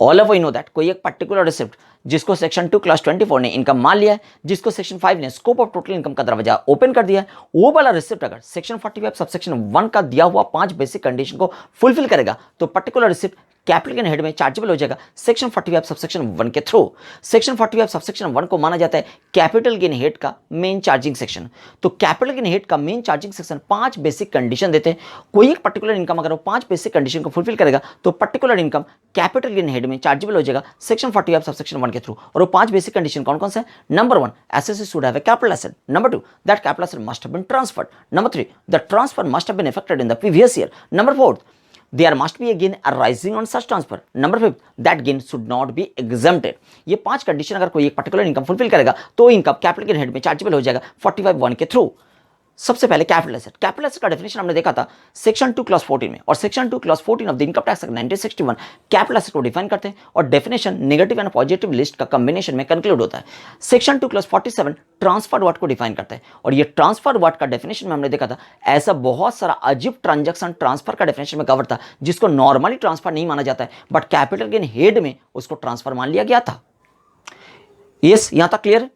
All of we know that कोई एक particular receipt जिसको सेक्शन 2 क्लास 24 ने इनकम मान लिया है, जिसको सेक्शन 5 ने स्कोप ऑफ टोटल इनकम का दरवाजा ओपन कर दिया है, वो वाला रिसिप्ट अगर सेक्शन 45 सबसेक्शन 1 का दिया हुआ 5 बेसिक कंडीशन को फुलफिल करेगा तो particular receipt capital gain head में चार्जेबल हो जाएगा सेक्शन 45 सबसेक्शन 1 के थ्रू। सेक्शन 45 सबसेक्शन 1 को माना जाता है कैपिटल गेन हेड का मेन चार्जिंग सेक्शन। तो कैपिटल गेन हेड का main charging section 5 basic condition देते हैं। कोई एक पर्टिकुलर इनकम अगर वो 5 बेसिक कंडीशन को फुलफिल करेगा तो particular income capital gain head में चार्जेबल हो जाएगा सेक्शन 45 सबसेक्शन 1 के थ्रू। और वो 5 बेसिक कंडीशन कौन कौन से हैं? Number 1, asset should have a capital asset. Number 2, that capital asset must have been transferred. Number 3, the transfer must have been effected in the previous year. Number 4, there must be a gain arising on such transfer. Number 5, that gain should not be exempted. ये 5 condition अगर कोई एक particular income fulfil करेगा तो income capital gain head में chargeable हो जाएगा 45(1) के थ्रू। सबसे पहले कैपिटल एसेट। कैपिटल एसेट का डेफिनेशन हमने देखा था सेक्शन 2 क्लास 14 में, और section 2 class 14 of the income tax act 1961 capital asset को डिफाइन करते हैं, और definition negative and positive list का कॉम्बिनेशन में कंक्लूड होता है। सेक्शन 2 क्लास 47 ट्रांसफर वर्ड को डिफाइन करता है, और ये ट्रांसफर वर्ड का डेफिनेशन में हमने देखा था ऐसा बहुत सारा अजीब ट्रांजैक्शन ट्रांसफर का डेफिनेशन में कवर था जिसको नॉर्मली ट्रांसफर नहीं माना जाता है, बट कैपिटल गेन हेड में उसको ट्रांसफर मान लिया गया था। यस, यहां तक क्लियर है?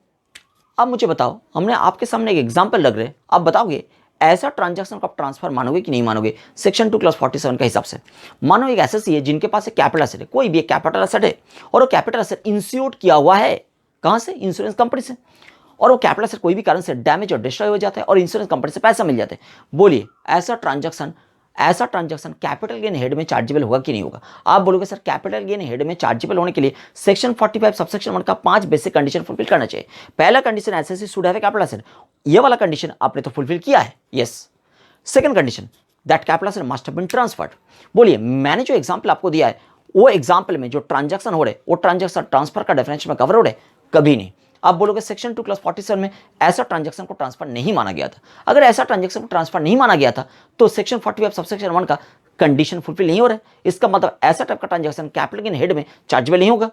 अब मुझे बताओ, हमने आपके सामने एक एग्जांपल लग रहे हैं, आप बताओगे ऐसा ट्रांजैक्शन को आप ट्रांसफर मानोगे कि नहीं मानोगे? सेक्शन 2 क्लास 47 के हिसाब से मानो एक एसएससी है जिनके पास एक कैपिटल एसेट है, कोई भी एक कैपिटल एसेट है, और वो कैपिटल एसेट इंश्योर्ड किया हुआ है। कहां से? इंश्योरेंस कंपनी से। और वो कैपिटल एसेट कोई भी कारण से डैमेज और डिस्ट्रॉय हो जाता है और इंश्योरेंस कंपनी से पैसा मिल जाता है। बोलिए ऐसा ट्रांजैक्शन कैपिटल गेन हेड में चार्जेबल होगा कि नहीं होगा? आप बोलोगे सर कैपिटल गेन हेड में चार्जेबल होने के लिए सेक्शन 45 सबसेक्शन 1 का 5 बेसिक कंडीशन फुलफिल करना चाहिए। पहला condition assessee should have a capital asset, ये वाला कंडीशन आपने तो फुलफिल किया है, yes. Second condition that capital asset must have been transferred. बोलिए मैंने जो एग्जांपल आपको दिया है वो एग्जांपल में जो ट्रांजैक्शन हो रहे वो ट्रांजैक्शन ट्रांसफर का डेफिनेशन में कवर हो रहे? कभी नहीं। आप बोलोगे सेक्शन 2 क्लास 47 में ऐसा ट्रांजैक्शन को ट्रांसफर नहीं माना गया था। अगर ऐसा ट्रांजैक्शन को ट्रांसफर नहीं माना गया था तो सेक्शन 45 सबसेक्शन 1 का कंडीशन फुलफिल नहीं हो रहा है, इसका मतलब ऐसा टाइप का ट्रांजैक्शन कैपिटल गेन हेड में चार्जेबल नहीं होगा।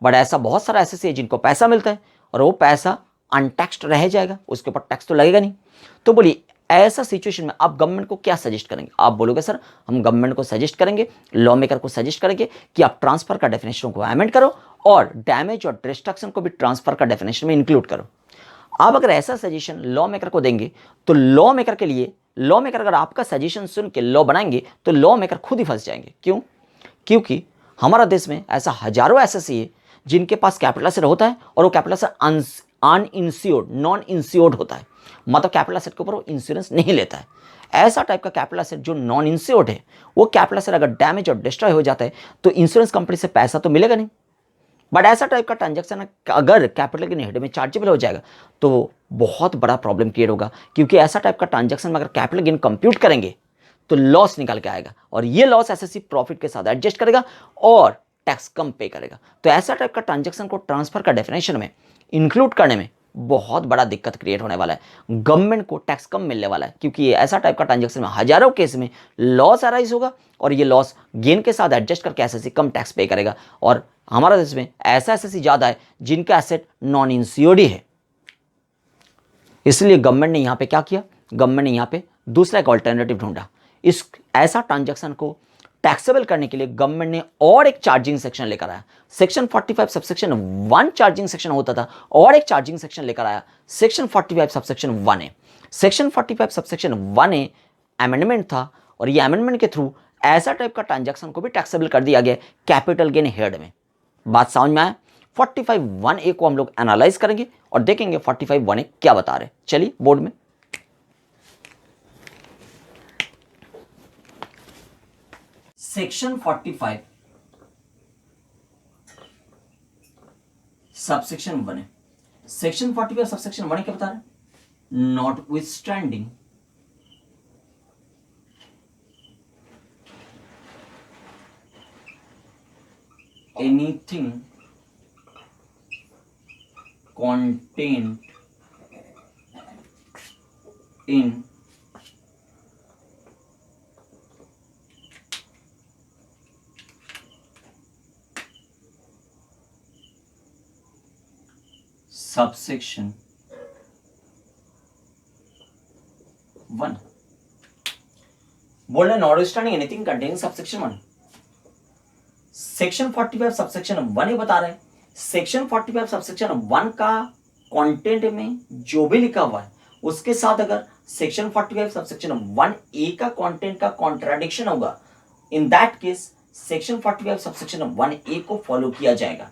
बट ऐसा बहुत सारा एसएससी है जिनको पैसा मिलता है और वो पैसा अनटैक्स्ड रह जाएगा, उसके ऊपर टैक्स तो लगेगा नहीं। तो बोलिए ऐसा सिचुएशन में आप गवर्नमेंट को क्या सजेस्ट करेंगे? आप बोलोगे सर हम गवर्नमेंट को सजेस्ट करेंगे, लॉ मेकर को सजेस्ट करेंगे कि आप ट्रांसफर का डेफिनेशन को अमेंड करो और डैमेज और डिस्ट्रक्शन को भी ट्रांसफर का डेफिनेशन में इंक्लूड करो। आप अगर ऐसा सजेशन लॉ मेकर को देंगे तो लॉ मेकर के लिए, लॉ मेकर अगर आपका सजेशन सुन के लॉ बनाएंगे तो लॉ मेकर खुद ही फंस जाएंगे। क्यों? क्योंकि हमारा देश में ऐसा हजारों एसएससी है जिनके पास कैपिटल एसेट होता है और वो capital asset uninsured non insured होता है, मतलब कैपिटल एसेट के ऊपर वो इंश्योरेंस नहीं लेता है। ऐसा टाइप का कैपिटल एसेट जो नॉन इंश्योर्ड है, वो कैपिटल एसेट अगर डैमेज और डिस्ट्रॉय हो जाता है तो इंश्योरेंस कंपनी से पैसा तो मिलेगा नहीं। बट ऐसा टाइप का ट्रांजैक्शन अगर कैपिटल गेन हेड में चार्जेबल हो जाएगा तो बहुत बड़ा प्रॉब्लम क्रिएट होगा, क्योंकि ऐसा टाइप का ट्रांजैक्शन में अगर कैपिटल गेन कंप्यूट करेंगे तो लॉस निकल के आएगा, और ये लॉस एसएससी प्रॉफिट के साथ एडजस्ट करेगा और टैक्स कम पे करेगा। तो ऐसा टाइप का ट्रांजैक्शन को ट्रांसफर का डेफिनेशन में इंक्लूड करने में बहुत बड़ा दिक्कत क्रिएट होने वाला है। गवर्नमेंट को टैक्स कम मिलने वाला है, क्योंकि ये ऐसा टाइप का ट्रांजैक्शन में हजारों केस में लॉस अराइज होगा और ये लॉस गेन के साथ एडजस्ट करके एसएससी कम टैक्स पे करेगा। और हमारा देश में ऐसा एसएससी ज्यादा है जिनका एसेट नॉन इंश्योर्ड है। इसलिए गवर्नमेंट ने यहां पे क्या किया? गवर्नमेंट ने यहां पे दूसरा एक ऑल्टरनेटिव ढूंढा। इस ऐसा ट्रांजैक्शन को टैक्सेबल करने के लिए गवर्नमेंट ने और एक चार्जिंग सेक्शन लेकर आया। सेक्शन 45 सबसेक्शन 1 चार्जिंग सेक्शन होता था और एक चार्जिंग सेक्शन लेकर आया सेक्शन 45 सबसेक्शन 1 ए। सेक्शन 45 सबसेक्शन 1 ए अमेंडमेंट था, और ये अमेंडमेंट के थ्रू ऐसा टाइप का ट्रांजैक्शन को भी टैक्सेबल कर दिया गया कैपिटल गेन हेड में। बात समझ में आया? 45(1)(a) को हम लोग एनालाइज करेंगे और देखेंगे 45(1)(a) क्या बता रहे। चलिए बोर्ड में सेक्शन 45 सबसेक्शन 1 है। सेक्शन 45 सबसेक्शन 1 क्या बता रहे? Not with standing anything contained in subsection 1। बोल रहे not standing anything containing subsection 1। Section 45 subsection 1 ये बता रहा है सेक्शन 45 सबसेक्शन 1 का कंटेंट में जो भी लिखा हुआ है उसके साथ अगर सेक्शन 45 सबसेक्शन 1 ए का कंटेंट का कॉन्ट्राडिक्शन होगा, in that case section 45 subsection 1 ए को फॉलो किया जाएगा।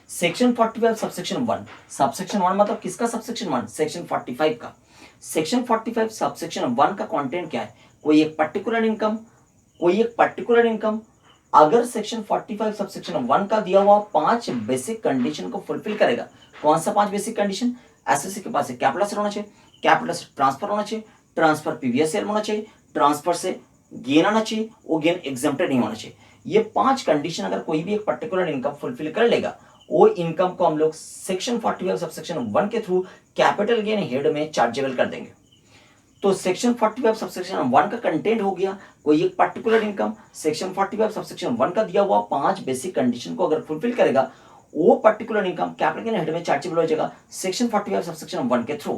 सेक्शन 45 सबसेक्शन 1 मतलब किसका सबसेक्शन 1? सेक्शन 45 का। सेक्शन 45 सबसेक्शन 1 का कंटेंट क्या है? कोई एक पर्टिकुलर इनकम अगर सेक्शन 45 सबसेक्शन 1 का दिया हुआ 5 बेसिक कंडीशन को फुलफिल करेगा। कौन सा 5 बेसिक कंडीशन? एसएससी के पास कैपिटल एसेट होना चाहिए, कैपिटल एसेट ट्रांसफर होना चाहिए, ट्रांसफर प्रीवियस ईयर होना चाहिए, ट्रांसफर से गेन आना चाहिए, वो गेन एग्जेम्प्टेड नहीं होना चाहिए। ये 5 कंडीशन अगर कोई भी एक पर्टिकुलर इनकम फुलफिल कर लेगा, वो इनकम को हम लोग सेक्शन 45 सबसेक्शन 1 के थ्रू कैपिटल गेन हेड में चार्जेबल कर देंगे। तो सेक्शन 45 सबसेक्शन 1 का कंटेंट हो गया कोई एक पर्टिकुलर इनकम सेक्शन 45 सबसेक्शन 1 का दिया हुआ 5 बेसिक कंडीशन को अगर फुलफिल करेगा, वो particular income capital gain head में चार्जेबल हो जाएगा सेक्शन 45 सबसेक्शन 1 के थ्रू।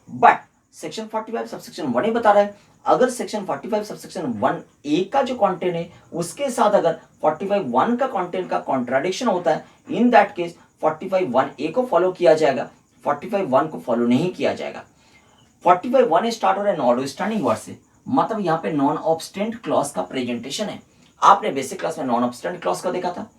बट सेक्शन 45 सबसेक्शन 1 ही बता रहा है अगर सेक्शन 45 सबसेक्शन 1 ए का जो कंटेंट है उसके साथ अगर 45 1 का कंटेंट का कॉन्ट्राडिक्शन होता है, इन दैट केस 45 1 ए को फॉलो किया जाएगा, 45 1 को फॉलो नहीं किया जाएगा। 45 1 स्टार्ट हो रहा है नॉन स्टैंडिंग वर्ड से, मतलब यहाँ पे नॉन ऑब्स्टेंट क्लॉज का प्रेजेंटेशन है। आपने बेसिक क्लास में नॉन ऑब्स्टेंट क्लॉज का देखा था।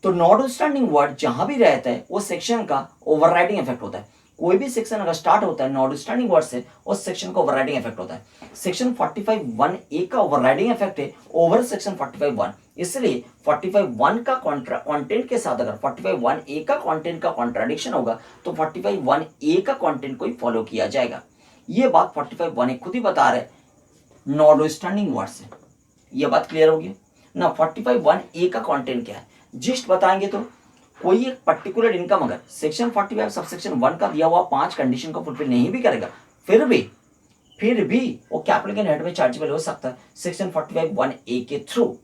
तो नॉन स्टैंडिंग वर्ड जहां भी रहता है वो सेक्शन का ओवरराइडिंग इफेक्ट होता है। कोई भी सेक्शन अगर स्टार्ट होता है नॉन स्टैंडिंग वर्ड से, उस सेक्शन का ओवरराइडिंग इफेक्ट होता है। सेक्शन 45 1 ए का ओवरराइडिंग इफेक्ट है ओवर सेक्शन 45 1, इसलिए 45 1 का कंटेंट के साथ अगर 45 1 ए का कंटेंट का कॉन्ट्राडिक्शन होगा तो 45 1 ए का कंटेंट को ही फॉलो किया जाएगा। ये बात 45 1 ए खुद ही बता रहे नॉन स्टैंडिंग वर्ड से। ये बात क्लियर होगी ना। 45 1 ए का कंटेंट क्या है जिस्ट बताएंगे तो कोई एक पर्टिकुलर इनकम अगर सेक्शन 45 सबसेक्शन 1 का दिया हुआ 5 कंडीशन को फुलफिल नहीं भी करेगा, फिर भी वो कैपिटल गेन हेड में चार्जेबल हो सकता है सेक्शन 45 1 ए के थ्रू।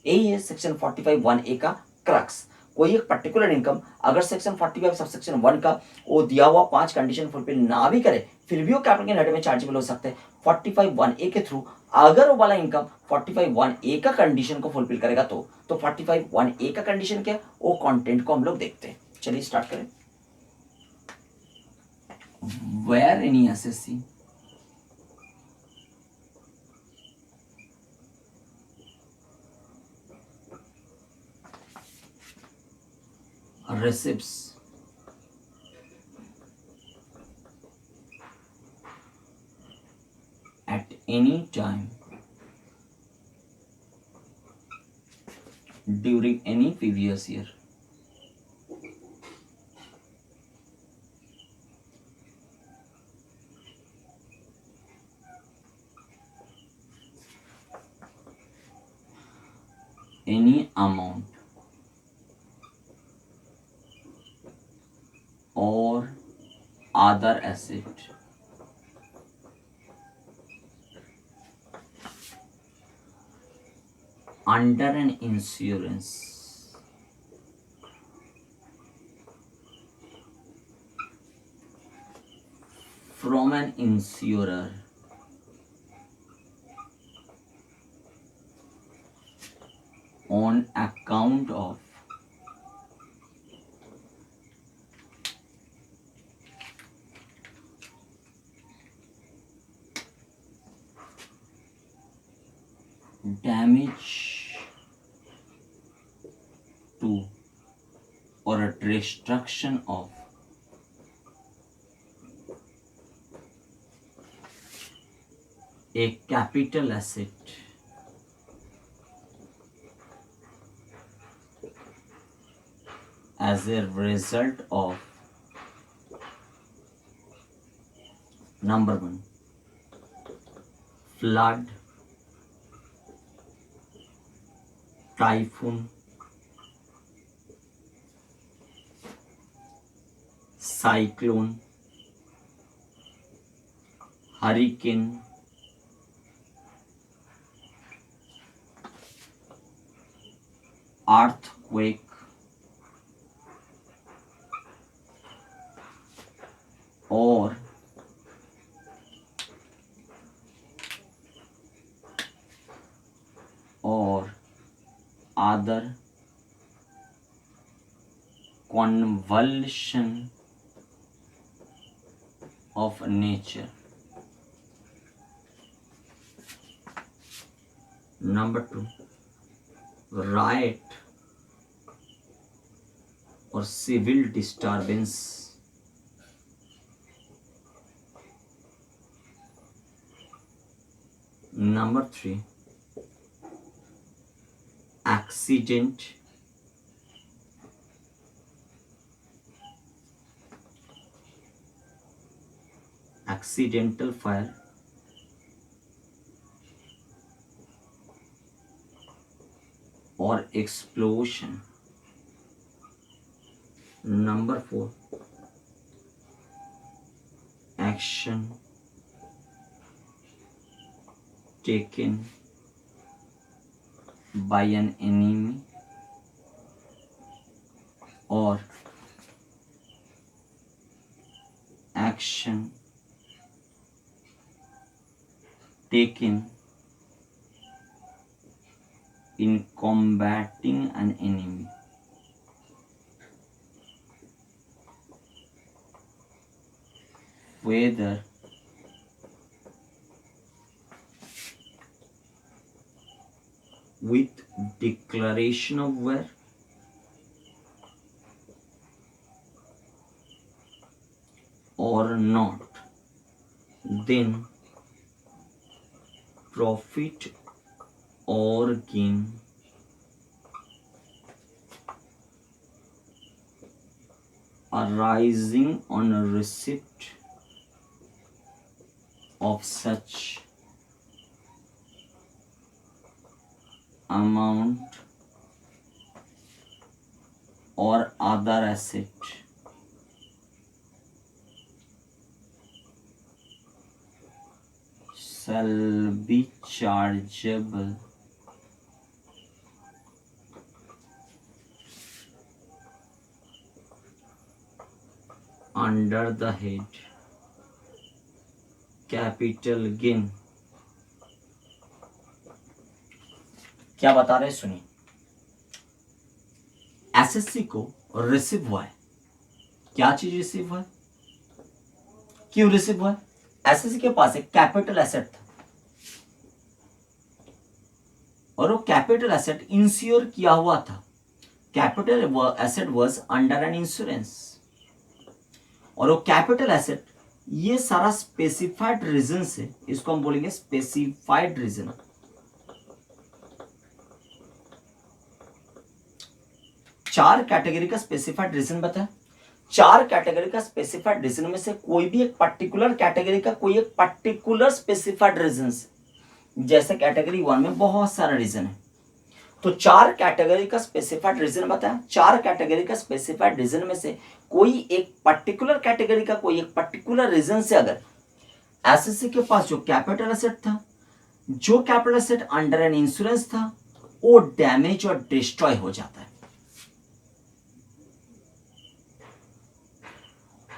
यही है सेक्शन 45 1 ए का क्रक्स। कोई एक पर्टिकुलर इनकम अगर सेक्शन 45 सबसेक्शन 1 का वो दिया हुआ 5 कंडीशन फुलफिल ना भी करे, फिर भी वो कैपिटल गेन हेड में चार्जेबल हो सकते हैं 45 1 ए के थ्रू। अगर वो वाला इनकम 45 1 ए का कंडीशन को फुलफिल करेगा तो 45 1 ए का कंडीशन क्या है वो कंटेंट को हम लोग देखते हैं। चलिए स्टार्ट करें। Where any assessee receives at any time during any previous year any amount or other asset under an insurance from an insurer on account of damage to or a destruction of a capital asset as a result of number 1 flood, typhoon, cyclone, hurricane, earthquake, or other convulsion of nature. Number 2, riot or civil disturbance. Number 3, accident accidental fire or explosion. Number 4, action taken by an enemy or action taken in combating an enemy. Whether with declaration of war or not, then profit or gain arising on a receipt of such amount or other asset shall be chargeable under the head capital gain. क्या बता रहे सुनिए, SSC को receive हुआ है, क्या चीज receive हुआ है, क्यों रिसीव हुआ है? एसएससी के पास एक कैपिटल एसेट था और वो कैपिटल एसेट इंश्योर किया हुआ था. Capital asset was under an insurance और वो कैपिटल एसेट ये सारा स्पेसिफाइड रीजन से, इसको हम बोलेंगे स्पेसिफाइड रीजन. चार कैटेगरी का स्पेसिफाइड रीजन बताया. चार कैटेगरी का स्पेसिफाइड रीजन में से कोई भी एक पर्टिकुलर कैटेगरी का कोई एक पर्टिकुलर स्पेसिफाइड रीजन से, जैसे कैटेगरी 1 में बहुत सारा रीजन है, तो चार कैटेगरी का स्पेसिफाइड रीजन बताया. चार कैटेगरी का स्पेसिफाइड रीजन में से कोई एक पर्टिकुलर कैटेगरी का कोई एक पर्टिकुलर रीजन से अगर एसएससी के पास जो कैपिटल एसेट था, जो capital asset under an insurance था, वो डैमेज और डिस्ट्रॉय हो जाता है.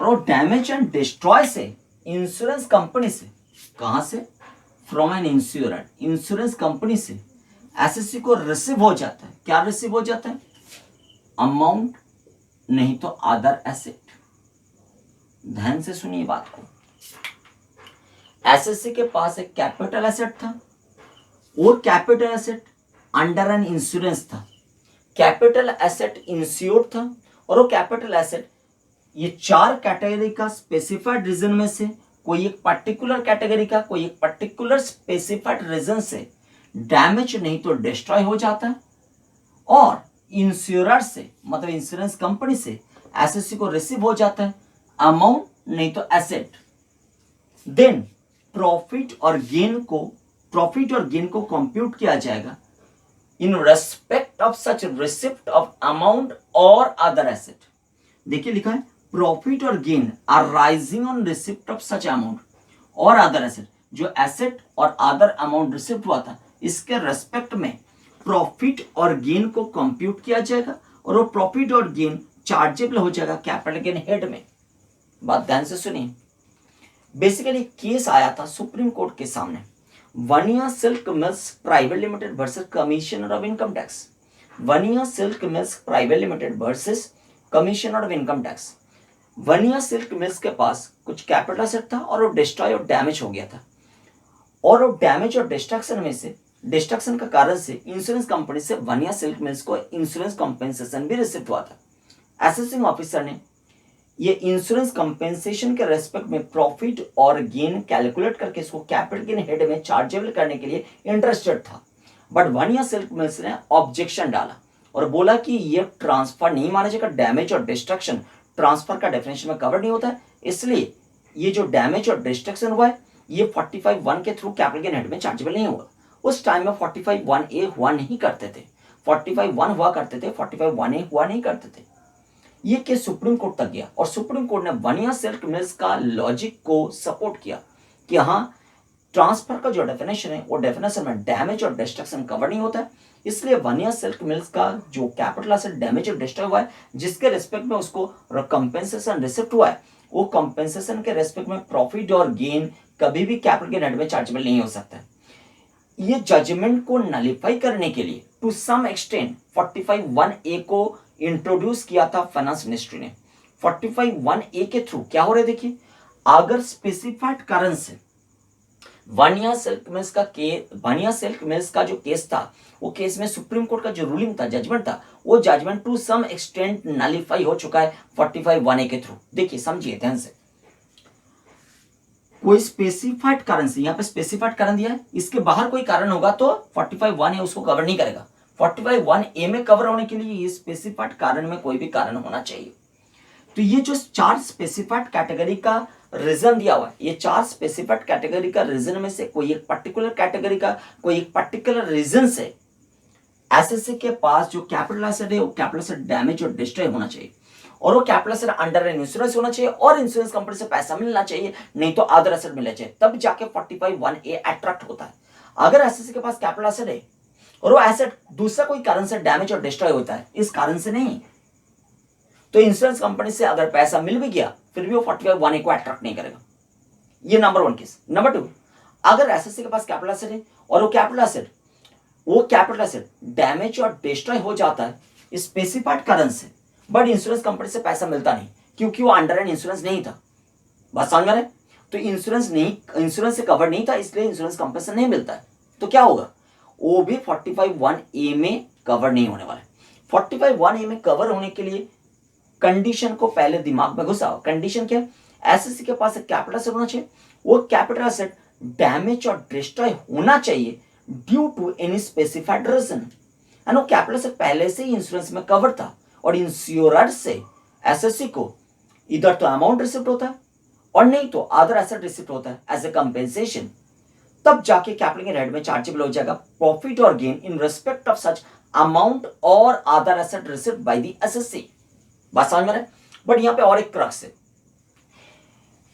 और डैमेज एंड डिस्ट्रॉय से इंश्योरेंस कंपनी से, कहां से? From an insurer, insurance company से एसएससी को रिसीव हो जाता है. क्या रिसीव हो जाता है? अमाउंट, नहीं तो अदर एसेट. ध्यान से सुनिए बात को. एसएससी के पास एक कैपिटल एसेट था, वो capital asset under an insurance था. कैपिटल एसेट इंश्योर्ड था और वो कैपिटल एसेट ये चार कैटेगरी का स्पेसिफाइड रीजन में से कोई एक पर्टिकुलर कैटेगरी का कोई एक पर्टिकुलर स्पेसिफाइड रीजन से डैमेज नहीं तो डिस्ट्रॉय हो जाता है और इंश्योरर से, मतलब इंश्योरेंस कंपनी से एसएससी को रिसीव हो जाता है अमाउंट नहीं तो एसेट. देन प्रॉफिट और गेन को कंप्यूट किया जाएगा in respect of such receipt of amount और अदर एसेट. देखिए लिखा है प्रॉफिट और gain are rising on receipt of such amount और अदर एसेट. जो एसेट और अदर अमाउंट रिसिप्ट हुआ था इसके रेस्पेक्ट में प्रॉफिट और गेन को कंप्यूट किया जाएगा और वो प्रॉफिट और गेन चार्जेबल हो जाएगा कैपिटल गेन हेड में. बात ध्यान से सुनिए. बेसिकली केस आया था सुप्रीम कोर्ट के सामने, Vania silk mills private limited versus commissioner of income tax. Vania silk mills private limited versus commission और income tax. Vania silk mills के पास कुछ कैपिटल एसेट था और वो डिस्ट्रॉय और डैमेज हो गया था, और वो डैमेज और डिस्ट्रक्शन का कारण से इंश्योरेंस कंपनी से वनिया सिल्क मिल्स को इंश्योरेंस कॉम्पेंसेशन भी रिसीव हुआ था। असेसिंग ऑफिसर ने ये इंश्योरेंस कंपेंसेशन के रेस्पेक्ट में प्रॉफिट और गेन कैलकुलेट करके इसको कैपिटल गेन हेड में चार्जेबल करने के लिए इंटरेस्टेड था, बट वनिया सिल्क मिल्स ने ऑब्जेक्शन डाला और बोला कि ये ट्रांसफर नहीं माना जाएगा, डैमेज और डिस्ट्रक्शन ट्रांसफर का डेफिनेशन में कवर नहीं होता है, इसलिए ये जो डैमेज और डिस्ट्रक्शन हुआ है ये 45(1) के थ्रू कैपिटल गेन हेड में चार्जेबल नहीं होगा। उस टाइम में 45(1)(a) हुआ नहीं करते थे, 45(1) हुआ करते थे, 45(1)(a) हुआ नहीं करते थे। ये केस सुप्रीम कोर्ट तक गया और सुप्रीम कोर्ट ने वनिया सिल्क मिल्स का लॉजिक को सपोर्ट किया कि हाँ, ट्रांसफर का जो डेफिनेशन है वो डेफिनेशन में डैमेज और डिस्ट्रक्शन कवर नहीं होता है, इसलिए वनिया सिल्क मिल्स का जो कैपिटल एसेट डैमेज और डिस्ट्रॉय हुआ है जिसके रेस्पेक्ट में उसको कंपेंसेशन रिसिप्ट हुआ है, वो कंपेंसेशन के रेस्पेक्ट में प्रॉफिट और गेन कभी भी कैपिटल गेन हेड में चार्जेबल नहीं हो सकता है। ये जजमेंट को नलिफाई करने के लिए टू सम एक्सटेंट 45(1)(a) को इंट्रोड्यूस किया था फाइनेंस मिनिस्ट्री ने। 45(1)(a) के थ्रू क्या हो रहा है देखिए, अगर स्पेसिफाइड कारण से वनिया सिल्क मिल्स का जो केस था, वो केस में सुप्रीम कोर्ट का जो रूलिंग था, जजमेंट था, वो judgement to some extent nullify हो चुका है 45(1)(a) के थ्रू। देखिए समझिए ध्यान से, कोई स्पेसिफाइड कारण से, यहाँ पे स्पेसिफाइड कारण दिया है, इसके बाहर कोई कारण होगा तो 45(1)(a) उसको कवर नहीं करेगा। 45(1)(a) में कवर होने के लिए ये स्पेसिफाइड कारण में कोई भी कारण होना चाहिए। तो ये जो 4 स्पेसिफाइड कैटेगरी का रीजन दिया हुआ है, ये 4 स्पेसिफाइड कैटेगरी का रीजन में से कोई एक पर्टिकुलर कैटेगरी का कोई एक पर्टिकुलर रीजन से एसएससी के पास जो कैपिटल एसेट है वो कैपिटल एसेट डैमेज और डिस्ट्रॉय होना चाहिए, और वो capital asset under an insurance होना चाहिए और इंश्योरेंस कंपनी से पैसा मिलना चाहिए, नहीं तो अदर एसेट मिलना चाहिए, तब जाके 45(1)(a) अट्रैक्ट होता है। अगर एसएससी के पास कैपिटल एसेट है और वो एसेट दूसरा कोई कारण से डैमेज और डिस्ट्रॉय होता है, इस कारण से नहीं, तो इंश्योरेंस कंपनी से अगर पैसा मिल भी गया फिर भी वो 45(1)(a) को अट्रैक्ट नहीं करेगा। ये नंबर 1 केस। नंबर 2, अगर एसएससी के पास कैपिटल एसेट है और वो कैपिटल एसेट डैमेज और डिस्ट्रॉय हो जाता है स्पेसिफाइड कारण से, बट इंश्योरेंस कंपनी से पैसा मिलता नहीं क्योंकि वो अंडर एन इंश्योरेंस नहीं था। बात समझ में, तो इंश्योरेंस से कवर नहीं था, इसलिए इंश्योरेंस कंपनी से नहीं मिलता है, तो क्या होगा, वो भी 45(1)(a) में कवर नहीं होने वाला है। 45(1)(a) में कवर होने के लिए कंडीशन को पहले दिमाग में घुसाओ। कंडीशन क्या है, एसएससी के पास एक कैपिटल एसेट होना चाहिए, वो कैपिटल एसेट डैमेज और डिस्ट्रॉय होना चाहिए due to any specified reason, and वो कैपिटल एसेट पहले से ही इंश्योरेंस में कवर था, और इंश्योरर से एसएससी को इधर तो अमाउंट रिसिप्ट होता है और नहीं तो अदर एसेट रिसिप्ट होता है एज ए कंपेंसेशन, तब जाके कैपिटल गेन हेड में चार्जेबल हो जाएगा प्रॉफिट और gain in respect of such amount और other asset receipt by the SSC. बात समझ में, बट यहां पे और एक क्रक्स है,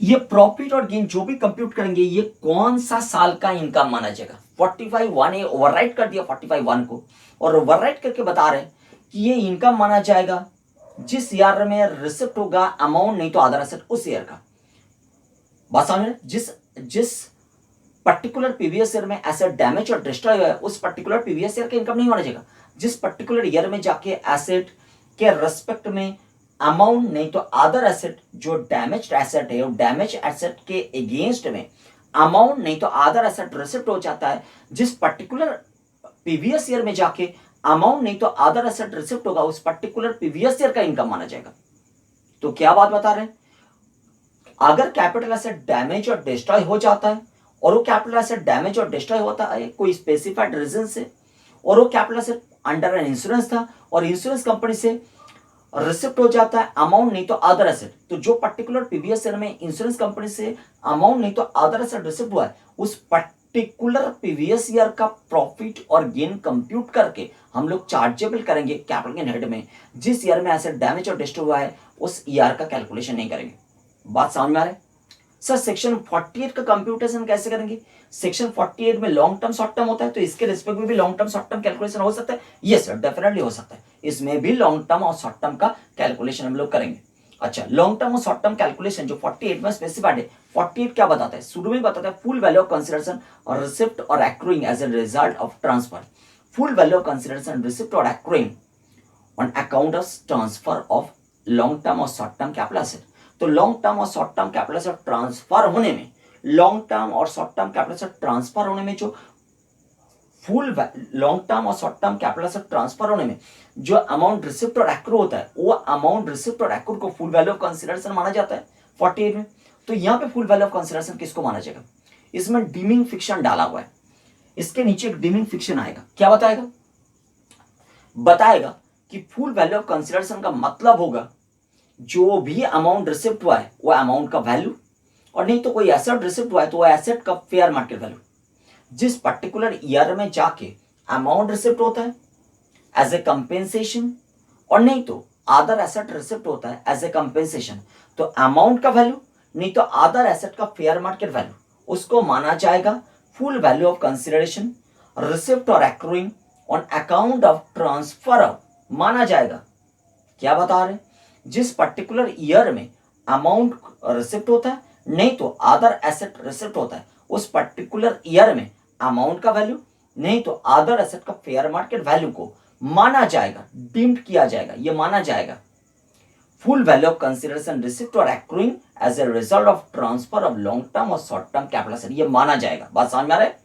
ये प्रॉफिट और गेन जो भी कंप्यूट करेंगे ये कौन सा साल का इनकम माना जाएगा। 45(1)(a) ओवरराइट कर दिया 45(1) को, और ओवरराइट करके बता रहे कि ये इनकम माना जाएगा जिस ईयर में रिसिप्ट होगा अमाउंट नहीं तो अदर एसेट उस ईयर का। बात समझ में, जिस पर्टिकुलर प्रीवियस ईयर में एसेट डैमेज और डिस्ट्रॉय हुआ है उस पर्टिकुलर प्रीवियस ईयर का इनकम नहीं माना जाएगा। जिस पर्टिकुलर ईयर में जाके एसेट के रेस्पेक्ट में अमाउंट नहीं तो अदर एसेट जो डैमेज्ड एसेट है, डैमेज एसेट के अगेंस्ट में अमाउंट नहीं तो अदर एसेट रिसिप्ट हो जाता है, जिस पर्टिकुलर प्रीवियस ईयर में जाके अमाउंट नहीं तो अदर एसेट रिसिप्ट होगा उस पर्टिकुलर प्रीवियस ईयर का इनकम माना जाएगा। तो क्या बात बता रहे हैं, अगर कैपिटल एसेट डैमेज और डिस्ट्रॉय हो जाता है और वो कैपिटल एसेट डैमेज और डिस्ट्रॉय होता है कोई स्पेसिफाइड रीजन से, और वो capital asset under an insurance था और इंश्योरेंस कंपनी से रिसिप्ट हो जाता है अमाउंट नहीं तो अदर एसेट, तो जो पर्टिकुलर प्रीवियस ईयर में इंश्योरेंस कंपनी से अमाउंट नहीं तो अदर एसेट रिसिप्ट हुआ है उस पर्टिकुलर प्रीवियस ईयर का प्रॉफिट और गेन कंप्यूट करके हम लोग चार्जेबल करेंगे कैपिटल गेन हेड में। जिस ईयर में एसेट डैमेज और डिस्ट्रॉय हुआ है उस ईयर का कैलकुलेशन नहीं करेंगे। बात समझ में आ रहा है सर। सेक्शन 48 का कंप्यूटेशन कैसे करेंगे, सेक्शन 48 में लॉन्ग टर्म शॉर्ट टर्म होता है, तो इसके रिस्पेक्ट में भी long term short term calculation हो सकता है। यस सर, डेफिनेटली हो सकता है, इसमें भी लॉन्ग टर्म और शॉर्ट टर्म का कैलकुलेशन हम लोग करेंगे। अच्छा, लॉन्ग टर्म और शॉर्ट टर्म कैलकुलेशन जो 48 में स्पेसिफाइड है, 48 क्या बताता है, शुरू में बताता है फुल वैल्यू ऑफ कंसिडरेशन और रिसिप्ट और accruing as a result of transfer. Full value of consideration, receipt और accruing on account of transfer of long term और शॉर्ट टर्म कैपिटल एसेट। तो लॉन्ग टर्म और short term capital asset transfer होने में, long term और short term capital asset transfer होने में जो फुल लॉन्ग टर्म और short term capital asset transfer होने में जो अमाउंट रिसिप्ट और एक्रू होता है, वो अमाउंट रिसिप्ट और एक्रू को फुल वैल्यू ऑफ कंसिडरेशन माना जाता है 48 में। तो यहां पे फुल वैल्यू ऑफ कंसिडरेशन किसको माना जाएगा? इसमें डीमिंग फिक्शन डाला हुआ है, इसके नीचे एक डीमिंग फिक्शन आएगा। क्या बताएगा? बताएगा कि फुल वैल्यू ऑफ कंसिडरेशन का मतलब होगा जो भी अमाउंट रिसिप्ट हुआ है वो अमाउंट का वैल्यू, और नहीं तो कोई एसेट रिसिप्ट हुआ है तो वो एसेट का फेयर मार्केट वैल्यू। जिस पर्टिकुलर ईयर में जाके अमाउंट रिसिप्ट होता है एज ए कंपेंसेशन, और नहीं तो अदर एसेट रिसिप्ट होता है एज ए कंपेंसेशन, तो अमाउंट का वैल्यू नहीं तो अदर एसेट का फेयर मार्केट वैल्यू, उसको माना जाएगा full value of consideration receipt और accruing on account of transfer of माना जाएगा। क्या बता रहे? जिस पर्टिकुलर ईयर में अमाउंट रिसिप्ट होता है नहीं तो अदर एसेट रिसिप्ट होता है, उस पर्टिकुलर ईयर में अमाउंट का वैल्यू नहीं तो अदर एसेट का फेयर मार्केट वैल्यू को माना जाएगा, डीम्ड किया जाएगा, ये माना जाएगा full value of consideration receipt और accruing as a result of transfer of long term और शॉर्ट टर्म कैपिटल एसेट, ये माना जाएगा। बात समझ में आ रहा है?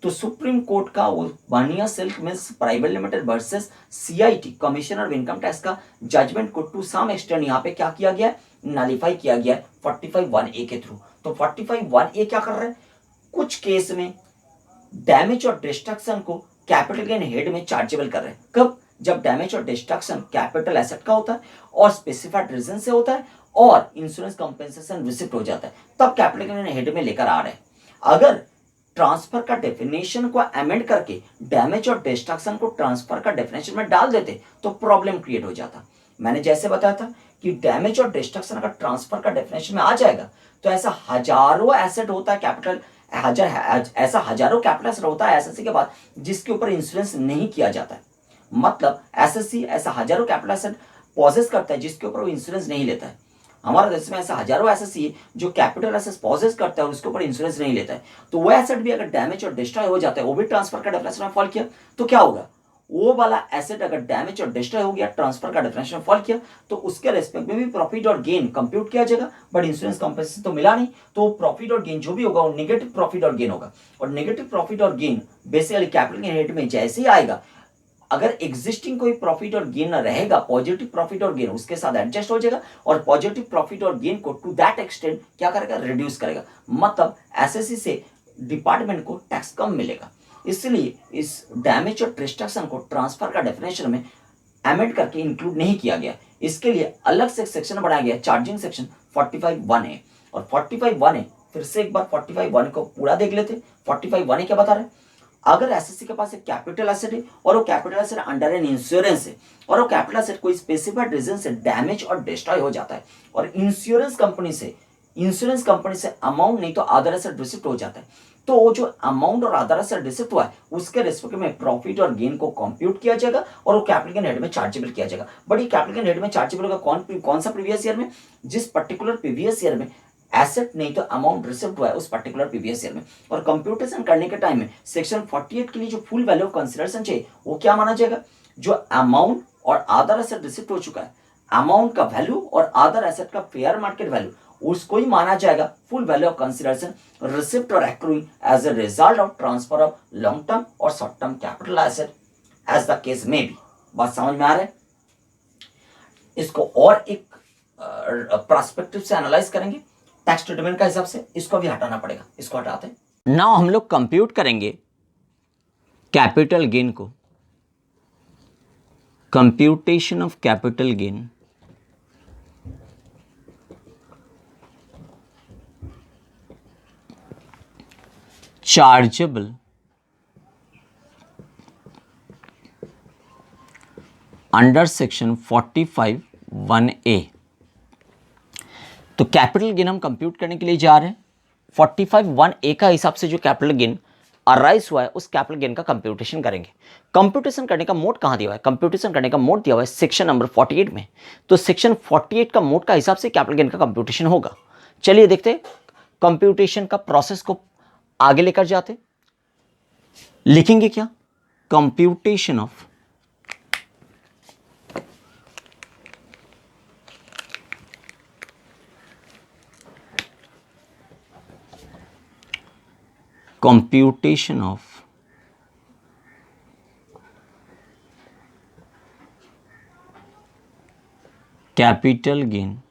तो सुप्रीम कोर्ट का वो Vaniya silk mills private limited versus CIT commissioner of income tax का जजमेंट को टू सम एक्सटेंट यहाँ पे क्या किया गया है? नलिफाई किया गया है 45(1)(a) के थ्रू। तो 45(1)(a) क्या कर रहा है? कुछ केस में डैमेज और डिस्ट्रक्शन को कैपिटल गेन हेड में चार्जेबल कर रहे हैं। कब? जब डैमेज और डिस्ट्रक्शन कैपिटल एसेट का होता है और स्पेसिफाइड रीजन से होता है और इंश्योरेंस कंपेंसेशन रिसिप्ट हो जाता है, तब कैपिटल गेन हेड में लेकर आ रहे हैं। अगर ट्रांसफर का डेफिनेशन को अमेंड करके डैमेज और डिस्ट्रक्शन को ट्रांसफर का डेफिनेशन में डाल देते तो प्रॉब्लम क्रिएट हो जाता। मैंने जैसे बताया था कि डैमेज और डिस्ट्रक्शन अगर ट्रांसफर का डेफिनेशन में आ जाएगा तो ऐसा हजारों एसेट होता है कैपिटल, ऐसा हजारों कैपिटल एसेट होता है एसएससी के बाद जिसके ऊपर इंश्योरेंस नहीं किया जाता है। मतलब एसएससी ऐसा हजारों कैपिटल एसेट पॉजेस करता है जिसके ऊपर वो इंश्योरेंस नहीं लेता है। हमारे देश में ऐसा हजारों एसएससी है जो कैपिटल एसेट पॉजेस करता है और उसके ऊपर इंश्योरेंस नहीं लेता है। तो वो एसेट भी अगर डैमेज और डिस्ट्रॉय हो जाता है, वो भी ट्रांसफर का डेफिनेशन में फॉल किया, तो क्या होगा? वो वाला एसेट अगर डैमेज और डिस्ट्रॉय हो गया, ट्रांसफर का डेफिनेशन में फॉल किया, तो उसके रेस्पेक्ट में भी प्रॉफिट और गेन कंप्यूट किया जाएगा, बट इंश्योरेंस कंपनसेशन तो मिला नहीं, तो प्रॉफिट और गेन जो भी होगा वो नेगेटिव प्रॉफिट और गेन होगा। और नेगेटिव प्रॉफिट और gain basically capital gain head में जैसे ही आएगा, अगर एग्जिस्टिंग कोई प्रॉफिट और गेन रहेगा, पॉजिटिव प्रॉफिट और गेन उसके साथ एडजस्ट हो जाएगा और पॉजिटिव प्रॉफिट और गेन को टू दैट एक्सटेंट क्या करेगा? रिड्यूस करेगा। मतलब एसएससी से डिपार्टमेंट को टैक्स कम मिलेगा। इसलिए इस डैमेज और डिस्ट्रक्शन को ट्रांसफर का डेफिनेशन में अमेंड करके इंक्लूड नहीं किया गया। इसके लिए अलग से सेक्शन बनाया गया, चार्जिंग सेक्शन 45(1)(a) और 45(1)(a फिर से एक बार 45(1) को पूरा देख लेते। 45(1)(a) क्या बता रहे हैं? अगर एसएससी के पास एक कैपिटल एसेट है और वो capital asset under an insurance है और वो कैपिटल एसेट कोई स्पेसिफाइड रीजन से डैमेज और डिस्ट्रॉय हो जाता है और इंश्योरेंस कंपनी से अमाउंट नहीं तो अदर एसेट रिसिप्ट हो जाता है, तो वो जो अमाउंट और अदर एसेट रिसिप्ट हुआ है उसके रिस्पेक्ट में प्रॉफिट और गेन को कंप्यूट किया जाएगा और वो कैपिटल गेन हेड में चार्जेबल किया जाएगा। बट ये कैपिटल गेन हेड में चार्जेबल होगा कौन सा प्रीवियस ईयर में? जिस पर्टिकुलर प्रीवियस ईयर में एसेट नहीं तो अमाउंट रिसिप्ट हुआ है उस पर्टिकुलर प्रीवियस ईयर में। और कंप्यूटेशन करने के टाइम में सेक्शन 48 के लिए जो फुल वैल्यू ऑफ कंसिडरेशन चाहिए वो क्या माना जाएगा? जो अमाउंट और अदर एसेट रिसिप्ट हो चुका है, अमाउंट का वैल्यू और अदर एसेट का फेयर मार्केट वैल्यू, उसको ही माना जाएगा full value of consideration receipt और accruing as a result of transfer of long term और short term capital asset as the case में भी। बात समझ में आ रहा है? इसको और एक पर्सपेक्टिव से एनालाइज करेंगे टैक्स ट्रीटमेंट का हिसाब से। इसको भी हटाना पड़ेगा, इसको हटाते हैं। नाउ हम लोग कंप्यूट करेंगे कैपिटल गेन को, computation of capital gain. Chargeable under section 45(1)(a। तो कैपिटल गेन हम कंप्यूट करने के लिए जा रहे हैं। 45(1)(a) का हिसाब से जो कैपिटल गेन अराइज हुआ है उस कैपिटल गेन का कंप्यूटेशन करेंगे। कंप्यूटेशन करने का मोड कहां दिया हुआ है? कंप्यूटेशन करने का मोड दिया हुआ है सेक्शन नंबर 48 में। तो सेक्शन 48 का मोड का हिसाब से कैपिटल गेन का कंप्यूटेशन होगा। चलिए देखते हैं कंप्यूटेशन का प्रोसेस को आगे लेकर जाते। लिखेंगे क्या? Computation of computation of capital gain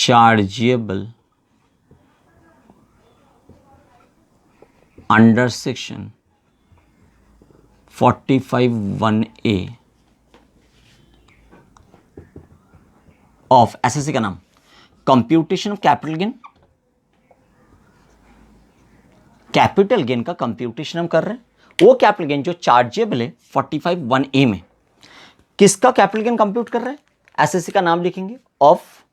chargeable under section 45(1)(a of SSC का नाम computation of capital gain. Capital gain का कंप्यूटेशन हम कर रहे हैं, वो कैपिटल गेन जो चार्जेबल है 45(1)(a में। किसका कैपिटल गेन कंप्यूट कर रहे हैं? एसएससी का नाम लिखेंगे of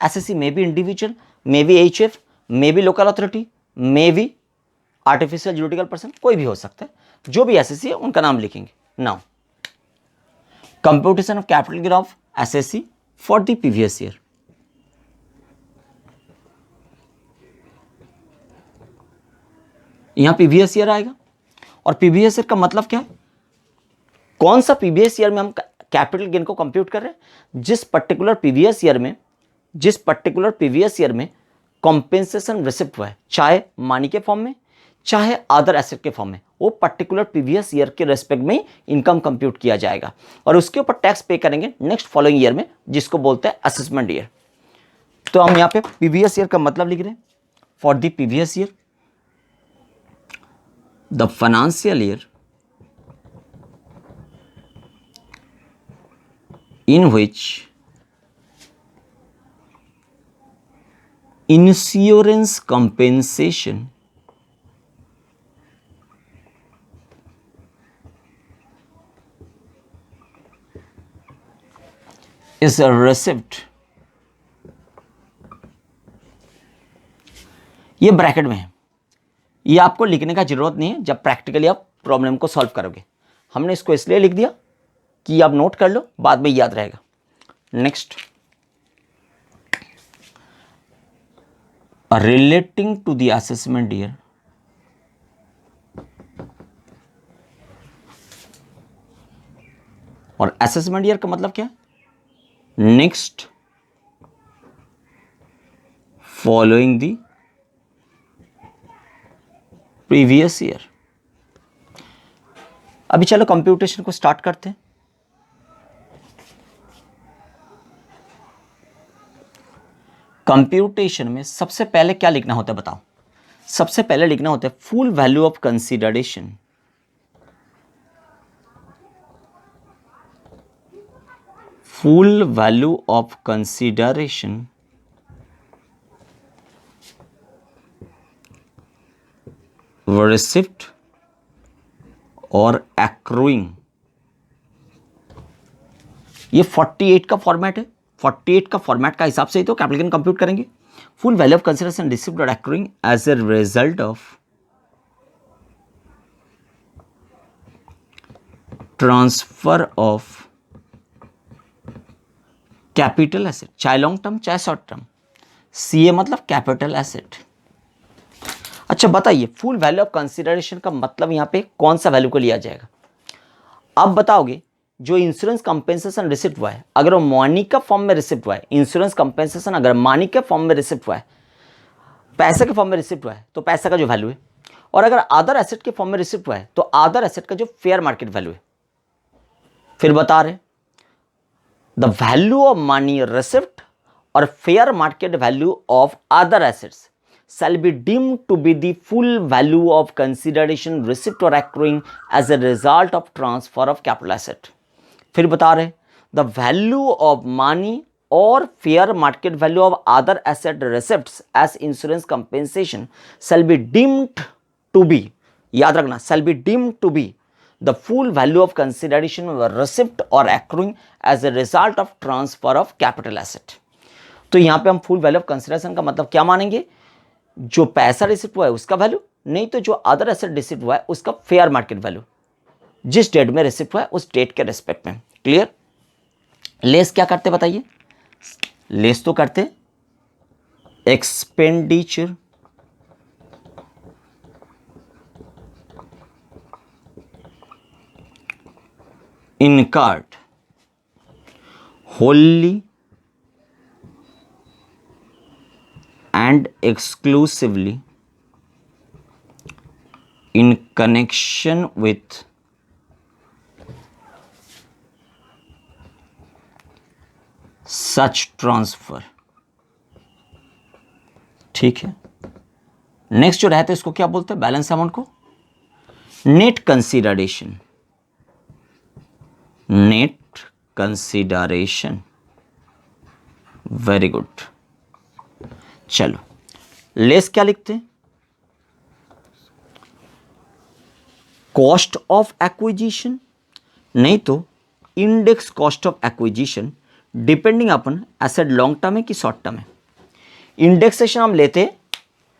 SSC, may be individual, may be HF, may be local authority, may be artificial juridical person, कोई भी हो सकता है। जो भी एसएससी है उनका नाम लिखेंगे। Now computation of capital gain of SSC for the previous year. यहां प्रीवियस ईयर आएगा, और प्रीवियस ईयर का मतलब क्या है? कौन सा प्रीवियस ईयर में हम कैपिटल गेन को कंप्यूट कर रहे हैं? जिस पर्टिकुलर प्रीवियस ईयर में कॉम्पेंसेशन रिसिप्ट हुआ है, चाहे मनी के फॉर्म में चाहे अदर एसेट के फॉर्म में, वो पर्टिकुलर प्रीवियस ईयर के रेस्पेक्ट में इनकम कंप्यूट किया जाएगा और उसके ऊपर टैक्स पे करेंगे नेक्स्ट फॉलोइंग ईयर में, जिसको बोलते हैं असेसमेंट ईयर। तो हम यहां पे प्रीवियस ईयर का मतलब लिख रहे हैं for the previous year the financial year in which insurance compensation is a receipt। ये ब्रैकेट में है, ये आपको लिखने का जरूरत नहीं है जब प्रैक्टिकली आप प्रॉब्लम को सॉल्व करोगे। हमने इसको इसलिए लिख दिया कि आप नोट कर लो, बाद में याद रहेगा। Next, relating to the assessment year और असेसमेंट ईयर का मतलब क्या है? Next following the previous year. अभी चलो कंप्यूटेशन को स्टार्ट करते हैं। कंप्यूटेशन में सबसे पहले क्या लिखना होता है बताओ? सबसे पहले लिखना होता है full value of consideration. Full value of consideration receipt और एक्रूइंग। ये 48 का फॉर्मेट है। 48 का फॉर्मेट का हिसाब से ही तो कैपिटल गेन कंप्यूट करेंगे। Full value of consideration receipt और accruing as a result of transfer of capital asset, चाहे लॉन्ग टर्म चाहे शॉर्ट टर्म। सीए मतलब कैपिटल एसेट। अच्छा बताइए, फुल वैल्यू ऑफ कंसीडरेशन का मतलब यहां पे कौन सा वैल्यू को लिया जाएगा? अब बताओगे जो इंश्योरेंस कंपेंसेशन रिसिप्ट हुआ है, अगर वो मनी का फॉर्म में रिसिप्ट हुआ है, इंश्योरेंस कंपेंसेशन अगर मनी के फॉर्म में रिसिप्ट हुआ है, पैसे के फॉर्म में रिसिप्ट हुआ है, तो पैसा का जो वैल्यू है, और अगर अदर एसेट के फॉर्म में रिसिप्ट हुआ है तो अदर एसेट का जो फेयर मार्केट वैल्यू है। फिर बता रहे the value of money receipt और fair market value of other assets shall be deemed to be the full value of consideration receipt or accruing as a result of transfer of capital asset। फिर बता रहे the value of money or fair market value of other asset receipts as insurance compensation shall be deemed to be, याद रखना, shall be deemed to be the full value of consideration of receipt or accruing as a result of transfer of capital asset। तो यहां पे हम full value of consideration का मतलब क्या मानेंगे? जो पैसा रिसिप्ट हुआ है उसका वैल्यू, नहीं तो जो अदर एसेट रिसिप्ट हुआ है उसका फेयर मार्केट वैल्यू, जिस डेट में रिसिप्ट हुआ है उस डेट के रेस्पेक्ट में। क्लियर? लेस क्या करते बताइए? लेस तो करते expenditure incurred wholly and exclusively in connection with such transfer। ठीक है, नेक्स्ट जो रहता है इसको क्या बोलते हैं, बैलेंस अमाउंट को net consideration. Net consideration, very good. चलो लेस क्या लिखते हैं, कॉस्ट ऑफ एक्विजिशन, नहीं तो index cost of acquisition, depending upon asset long term है कि शॉर्ट टर्म है। इंडेक्सेशन हम लेते हैं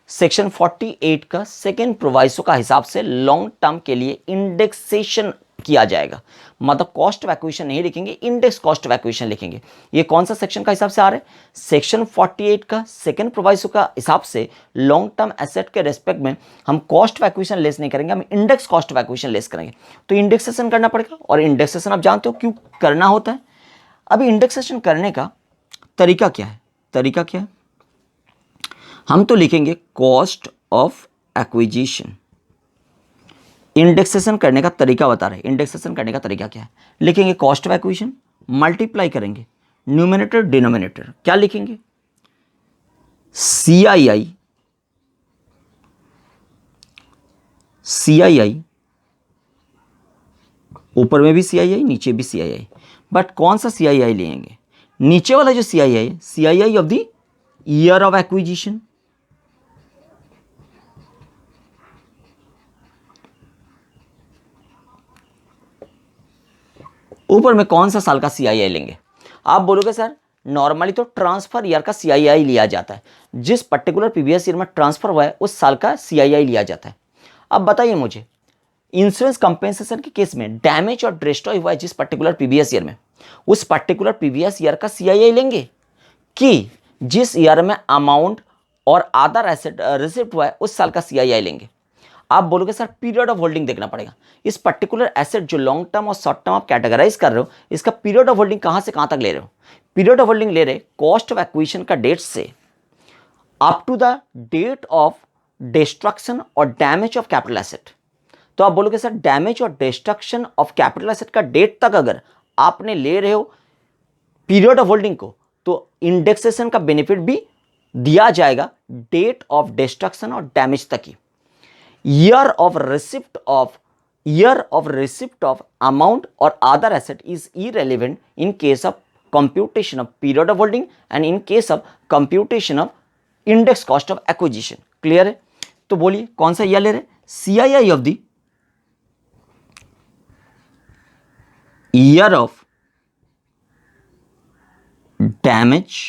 सेक्शन 48 का सेकेंड प्रोवाइसो का हिसाब से, लॉन्ग टर्म के लिए इंडेक्सेशन किया जाएगा, मतलब कॉस्ट ऑफ एक्विजिशन नहीं लिखेंगे, इंडेक्स कॉस्ट ऑफ एक्विजिशन लिखेंगे। ये कौन सा सेक्शन का हिसाब से आ रहा है, सेक्शन 48 का सेकेंड प्रोवाइसो का हिसाब से लॉन्ग टर्म एसेट के रेस्पेक्ट में हम कॉस्ट ऑफ एक्विजिशन लेस नहीं करेंगे, हम index cost of acquisition less करेंगे। तो इंडेक्सेशन करना पड़ेगा, और इंडेक्सेशन आप जानते हो क्यों करना होता है। अभी इंडेक्सेशन करने का तरीका क्या है, तरीका क्या है, हम तो लिखेंगे कॉस्ट ऑफ एक्विजिशन। इंडेक्सेशन करने का तरीका बता रहे हैं, इंडेक्सेशन करने का तरीका क्या है, लिखेंगे कॉस्ट ऑफ एक्विजिशन, मल्टीप्लाई करेंगे न्यूमरेटर डिनोमिनेटर, क्या लिखेंगे CII, CII, ऊपर में भी CII नीचे भी CII, बट कौन सा CII लेंगे, नीचे वाला जो CII है, CII of the year of acquisition. ऊपर में कौन सा साल का CII लेंगे, आप बोलोगे सर नॉर्मली तो ट्रांसफर ईयर का CII लिया जाता है, जिस पर्टिकुलर प्रीवियस ईयर में ट्रांसफर हुआ है उस साल का CII लिया जाता है। अब बताइए मुझे, इंश्योरेंस कंपेंसेशन के केस में डैमेज और डिस्ट्रॉय हुआ है जिस पर्टिकुलर प्रीवियस ईयर में, उस पर्टिकुलर प्रीवियस ईयर का CII लेंगे कि जिस ईयर में अमाउंट और अदर एसेट रिसिप्ट हुआ है उस साल का CII लेंगे। आप बोलोगे सर पीरियड ऑफ होल्डिंग देखना पड़ेगा, इस पर्टिकुलर एसेट जो लॉन्ग टर्म और शॉर्ट टर्म आप कैटेगराइज कर रहे हो, इसका पीरियड ऑफ होल्डिंग कहां से कहां तक ले रहे हो, पीरियड ऑफ होल्डिंग ले रहे कॉस्ट ऑफ एक्विजिशन का डेट से up to the date of destruction और डैमेज ऑफ कैपिटल एसेट। तो आप बोलोगे सर डैमेज और डिस्ट्रक्शन ऑफ कैपिटल एसेट का डेट तक अगर आपने ले रहे हो पीरियड ऑफ होल्डिंग को, तो इंडेक्सेशन का बेनिफिट भी दिया जाएगा डेट ऑफ डिस्ट्रक्शन और डैमेज तक ही। year of receipt of amount or other asset is irrelevant in case of computation of period of holding and in case of computation of index cost of acquisition। Clear है, तो बोलिए कौन सा year ले रहे, CII of the year of damage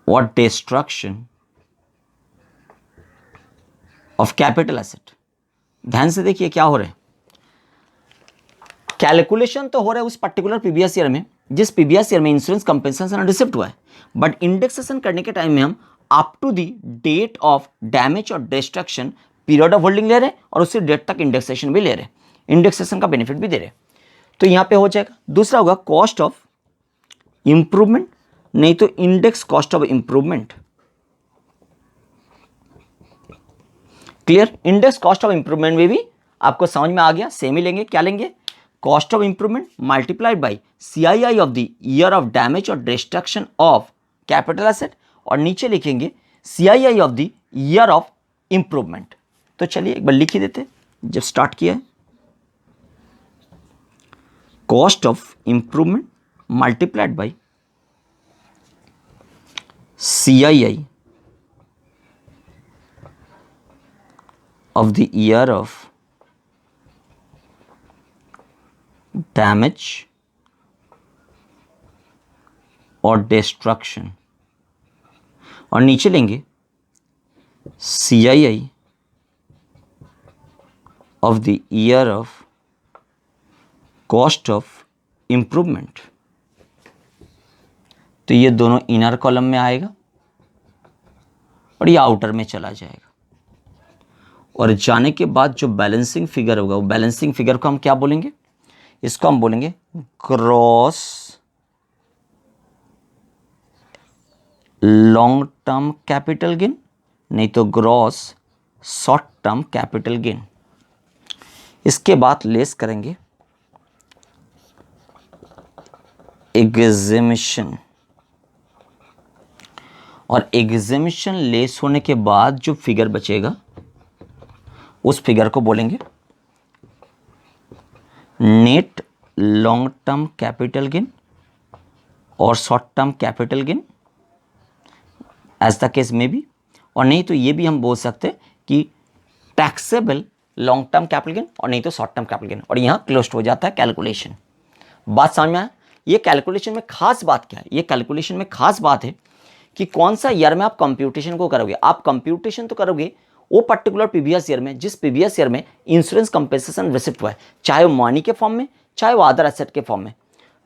or destruction of capital asset. ध्यान से देखिए क्या हो रहा है, कैलकुलेशन तो हो रहा है उस पर्टिकुलर प्रीवियस ईयर में जिस प्रीवियस ईयर में इंश्योरेंस कंपेंसेशन रिसिप्ट हुआ है, बट इंडेक्सेशन करने के टाइम में हम up to the date of damage और डिस्ट्रक्शन पीरियड ऑफ होल्डिंग ले रहे हैं और उसी डेट तक इंडेक्सेशन भी ले रहे हैं, इंडेक्सेशन का बेनिफिट भी दे रहे हैं। तो यहां पे हो जाएगा, दूसरा होगा कॉस्ट ऑफ इंप्रूवमेंट, नहीं तो index cost of improvement. Clear, index cost of improvement में भी आपको समझ में आ गया, सेम ही लेंगे, क्या लेंगे cost of improvement multiplied by CII of the year of damage और डिस्ट्रक्शन ऑफ कैपिटल एसेट, और नीचे लिखेंगे CII of the year of improvement. तो चलिए एक बार लिख ही देते जब स्टार्ट किया है, cost of improvement multiplied by CII of the year of damage or destruction, और नीचे लेंगे CII of the year of cost of improvement। तो ये दोनों इनर कॉलम में आएगा और ये आउटर में चला जाएगा, और जाने के बाद जो बैलेंसिंग फिगर होगा वो बैलेंसिंग फिगर को हम क्या बोलेंगे, इसको हम बोलेंगे gross long term capital gain, नहीं तो gross short term capital gain. इसके बाद लेस करेंगे एग्जिबिशन, और एग्जिबिशन लेस होने के बाद जो फिगर बचेगा उस फिगर को बोलेंगे net long term capital gain और short term capital gain, as the case में भी। और नहीं तो ये भी हम बोल सकते हैं कि taxable long term capital gain, और नहीं तो शॉर्ट टर्म कैपिटल गेन। और यहाँ क्लोज हो जाता है कैलकुलेशन। बात समझ में आया? ये कैलकुलेशन में खास बात क्या है? ये कैलकुलेशन में खास बात है कि कौन सा ईयर में आप कंप्यूटेशन को करोगे। आप कंप्यूटेशन तो करोगे वो पर्टिकुलर प्रीवियस ईयर में जिस प्रीवियस ईयर में इंश्योरेंस कंपेंसेशन रिसिप्ट हुआ है, चाहे वो मनी के फॉर्म में चाहे वो अदर एसेट के फॉर्म में।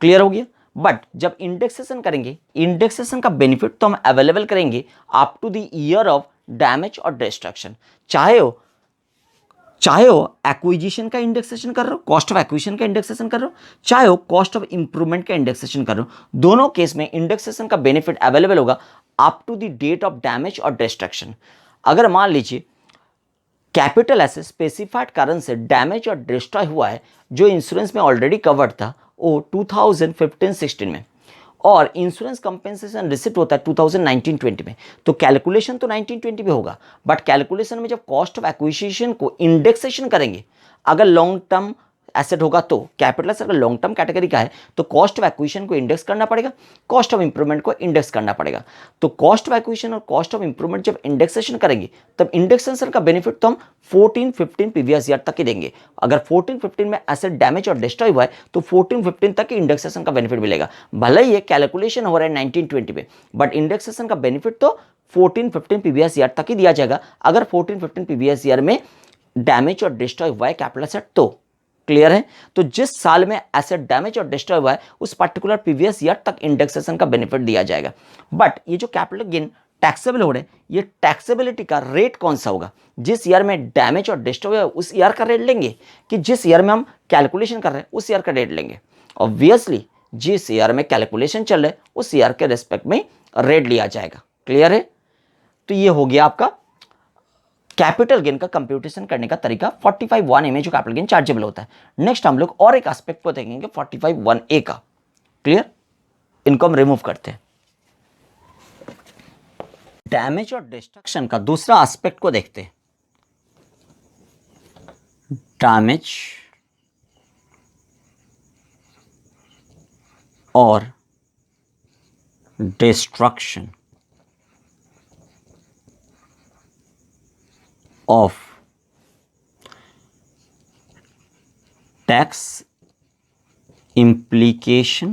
क्लियर हो गया? बट जब इंडेक्सेशन करेंगे, इंडेक्सेशन का बेनिफिट तो हम अवेलेबल करेंगे up to the year of damage और डिस्ट्रक्शन। चाहे हो एक्विजिशन का इंडेक्सेशन कर रहे हो, कॉस्ट ऑफ एक्विजिशन का इंडेक्सेशन कर रहे हो, चाहे हो कॉस्ट ऑफ इंप्रूवमेंट का इंडेक्सेशन कर रहे हो, दोनों केस में इंडेक्सेशन का बेनिफिट अवेलेबल होगा up to the date of damage और डिस्ट्रक्शन। अगर मान लीजिए कैपिटल एसेट स्पेसिफाइड कारण से डैमेज और डिस्ट्रॉय हुआ है, जो इंश्योरेंस में ऑलरेडी कवर्ड था वो 2015-16 में, और इंश्योरेंस कंपेंसेशन रिसिप्ट होता है 2019-20 में, तो कैलकुलेशन तो 19-20 में होगा। बट कैलकुलेशन में जब कॉस्ट ऑफ एक्विजिशन को इंडेक्सेशन करेंगे, अगर लॉन्ग टर्म एसेट होगा तो कैपिटल एसेट अगर लॉन्ग टर्म कैटेगरी का है तो कॉस्ट ऑफ एक्विजिशन को इंडेक्स करना पड़ेगा, कॉस्ट ऑफ इंप्रूवमेंट को इंडेक्स करना पड़ेगा। तो कॉस्ट ऑफ एक्विजिशन और कॉस्ट ऑफ इंप्रूवमेंट जब इंडेक्सेशन करेंगे तब इंडेक्सेशन का बेनिफिट तो हम 14-15 प्रीवियस ईयर तक ही देंगे। अगर 14-15 में एसेट डैमेज और डिस्ट्रॉय हुआ है तो 14-15 तक ही इंडेक्सेशन का बेनिफिट मिलेगा। भले ही ये कैलकुलेशन हो रहा है 19-20 पे, बट इंडेक्सेशन का बेनिफिट तो 14-15 प्रीवियस ईयर तक ही दिया जाएगा। अगर 14-15 प्रीवियस ईयर में डैमेज और डिस्ट्रॉय हुआ है कैपिटल एसेट तो। क्लियर है? तो जिस साल में एसेट डैमेज और डिस्ट्रॉय हुआ है उस पर्टिकुलर प्रीवियस ईयर तक इंडेक्सेशन का बेनिफिट दिया जाएगा। बट ये जो कैपिटल गेन टैक्सेबल हो रहे हैं, ये टैक्सेबिलिटी का रेट कौन सा होगा? जिस ईयर में डैमेज और डिस्ट्रॉय हुआ है उस ईयर का रेट लेंगे, कि जिस ईयर में हम कैलकुलेशन कर रहे हैं उस ईयर का रेट लेंगे? ऑब्वियसली जिस ईयर में कैलकुलेशन चल रहा है उस ईयर के रेस्पेक्ट में रेट लिया जाएगा। क्लियर है? तो ये हो गया आपका कैपिटल गेन का कंप्यूटेशन करने का तरीका 45(1)A में जो कैपिटल गेन चार्जेबल होता है। नेक्स्ट हम लोग और एक एस्पेक्ट को देखेंगे 45(1)A का। क्लियर? इनको हम रिमूव करते हैं। डैमेज और डिस्ट्रक्शन का दूसरा एस्पेक्ट को देखते हैं। डैमेज और destruction of tax implication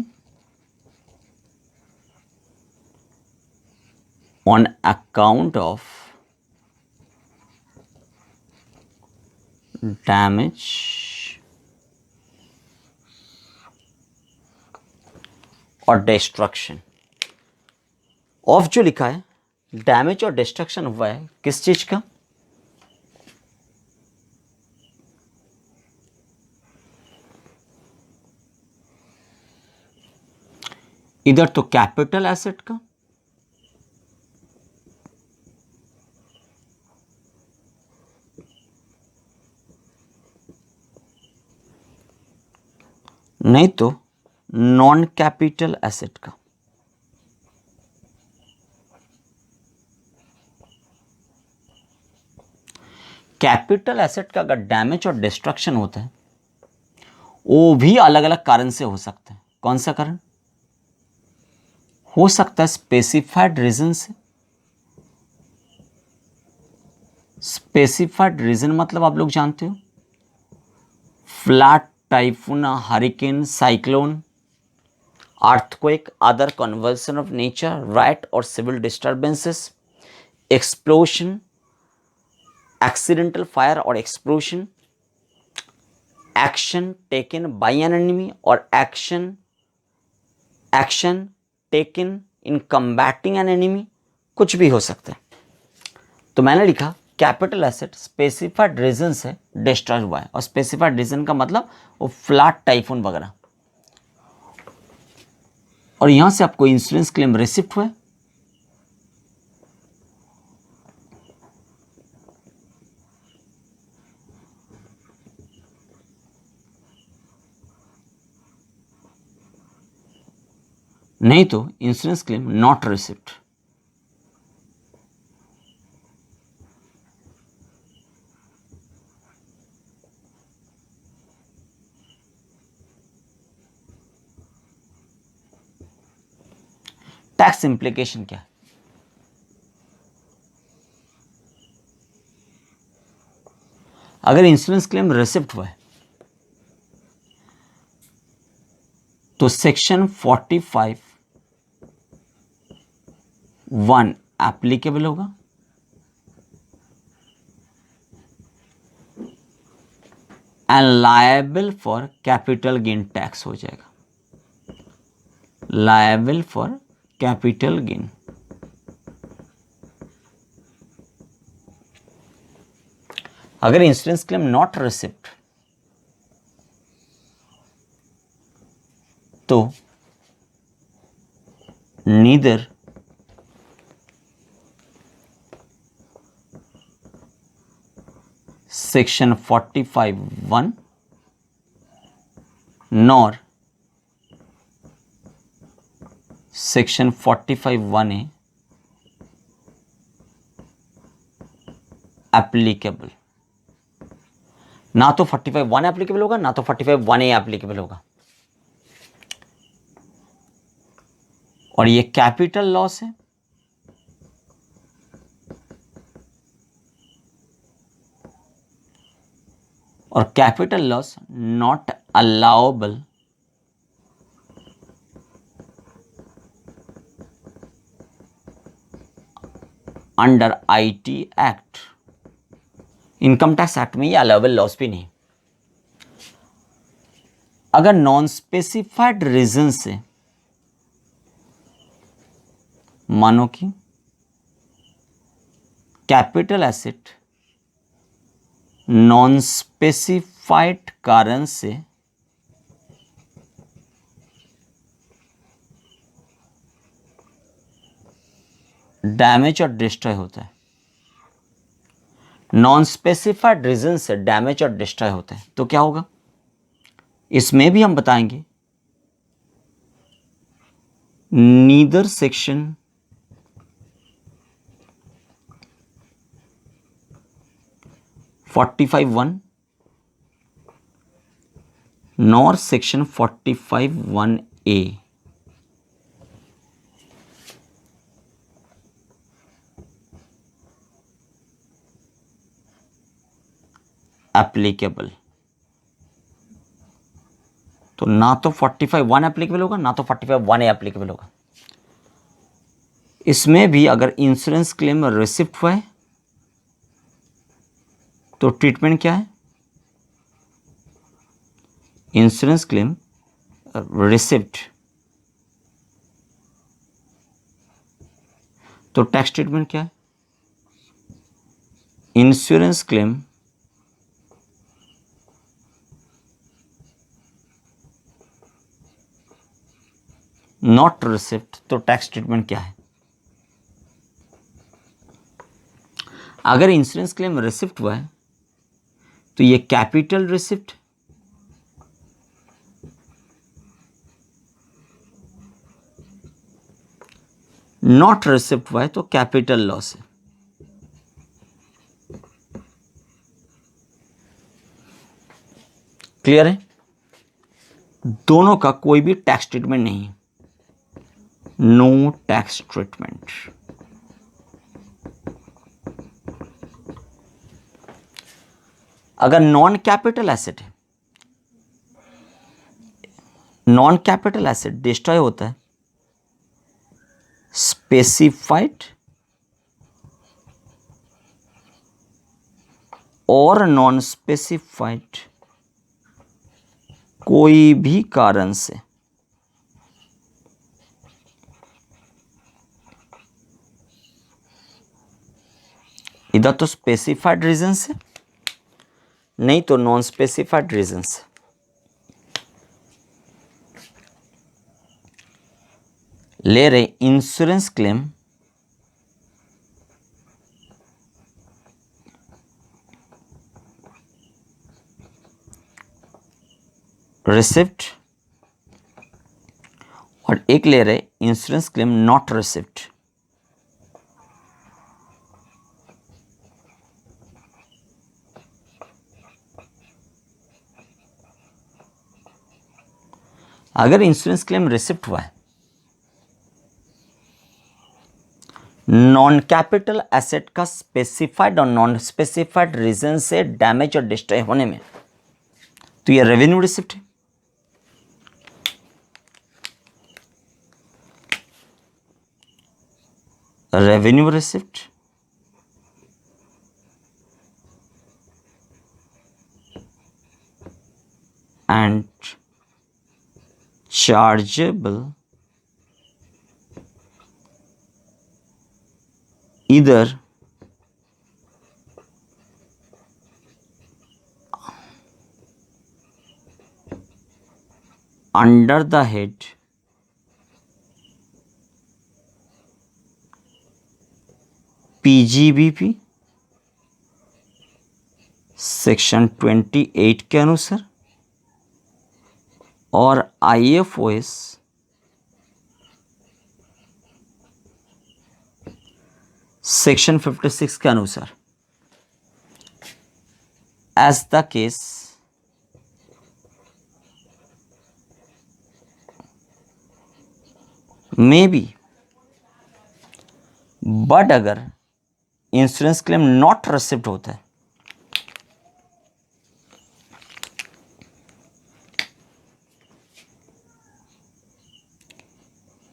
on account of damage और डिस्ट्रक्शन ऑफ जो लिखा है, डैमेज और डिस्ट्रक्शन हुआ है किस चीज का? इधर तो कैपिटल एसेट का, नहीं तो नॉन कैपिटल एसेट का। कैपिटल एसेट का अगर डैमेज और डिस्ट्रक्शन होता है वो भी अलग अलग कारण से हो सकता है। कौन सा कारण हो सकता है? स्पेसिफाइड रीजन से। स्पेसिफाइड रीजन मतलब आप लोग जानते हो, flood, typhoon, hurricane, cyclone, earthquake, other convulsion of nature, riot और civil disturbances, explosion, accidental fire और explosion, action taken by an enemy और action taken in combating an enemy, कुछ भी हो सकता है। तो मैंने लिखा कैपिटल एसेट स्पेसिफाइड रीजन से डिस्ट्रॉय हुआ है, और स्पेसिफाइड रीजन का मतलब वो फ्लड, टाइफून वगैरह, और यहां से आपको इंश्योरेंस क्लेम रिसिप्ट हुआ है नहीं तो insurance claim not receipt. Tax implication क्या है? अगर इंश्योरेंस क्लेम रिसिप्ट हुआ है तो सेक्शन 45(1) एप्लीकेबल होगा and liable for capital gain tax हो जाएगा, लायबल फॉर कैपिटल गेन। अगर इंश्योरेंस क्लेम नॉट रिसिप्ट तो neither section 45(1) nor section 45(1)(a) applicable. ना तो 45(1) एप्लीकेबल होगा, ना तो 45(1)(a) एप्लीकेबल होगा। और ये कैपिटल लॉस है, और capital loss not allowable under IT act. Income tax act में ये अलाउबल लॉस भी नहीं। अगर नॉन स्पेसिफाइड रीजन से, मानो कि कैपिटल एसेट नॉन स्पेसिफाइड कारण से डैमेज और डिस्ट्रॉय होता है, नॉन स्पेसिफाइड रीजन से डैमेज और डिस्ट्रॉय होता है, तो क्या होगा? इसमें भी हम बताएंगे neither section 45(1) nor section 45(1)(a) applicable. तो ना तो 45(1) एप्लीकेबल होगा, ना तो 45(1)(a) एप्लीकेबल होगा। इसमें भी अगर इंश्योरेंस क्लेम रिसिप्ट हुआ है तो ट्रीटमेंट क्या है? इंश्योरेंस क्लेम रिसिप्ट तो टैक्स ट्रीटमेंट क्या है? इंश्योरेंस क्लेम नॉट रिसिप्ट तो टैक्स ट्रीटमेंट क्या है? अगर इंश्योरेंस क्लेम रिसिप्ट हुआ है तो ये कैपिटल रिसिप्ट, नॉट रिसिप्ट हुआ है तो कैपिटल लॉस है। क्लियर है? दोनों का कोई भी टैक्स ट्रीटमेंट नहीं है, नो टैक्स ट्रीटमेंट। अगर नॉन कैपिटल एसेट है, नॉन कैपिटल एसेट डिस्ट्रॉय होता है स्पेसिफाइड और नॉन स्पेसिफाइड कोई भी कारण से, इधर तो स्पेसिफाइड रीजन से, नहीं तो नॉन स्पेसिफाइड रीजन से। ले रहे इंश्योरेंस क्लेम रिसिप्ट और एक लेयर है इंश्योरेंस क्लेम नॉट रिसिव्ड। अगर इंश्योरेंस क्लेम रिसिप्ट हुआ है नॉन कैपिटल एसेट का स्पेसिफाइड और नॉन स्पेसिफाइड रीजन से डैमेज और डिस्ट्रॉय होने में, तो ये रेवेन्यू रिसिप्ट है। Revenue receipt and chargeable either under the head PGBP section 28 के अनुसार और IFOS सेक्शन 56 के अनुसार as the case may be, but अगर इंश्योरेंस क्लेम नॉट रिसिव्ड होता है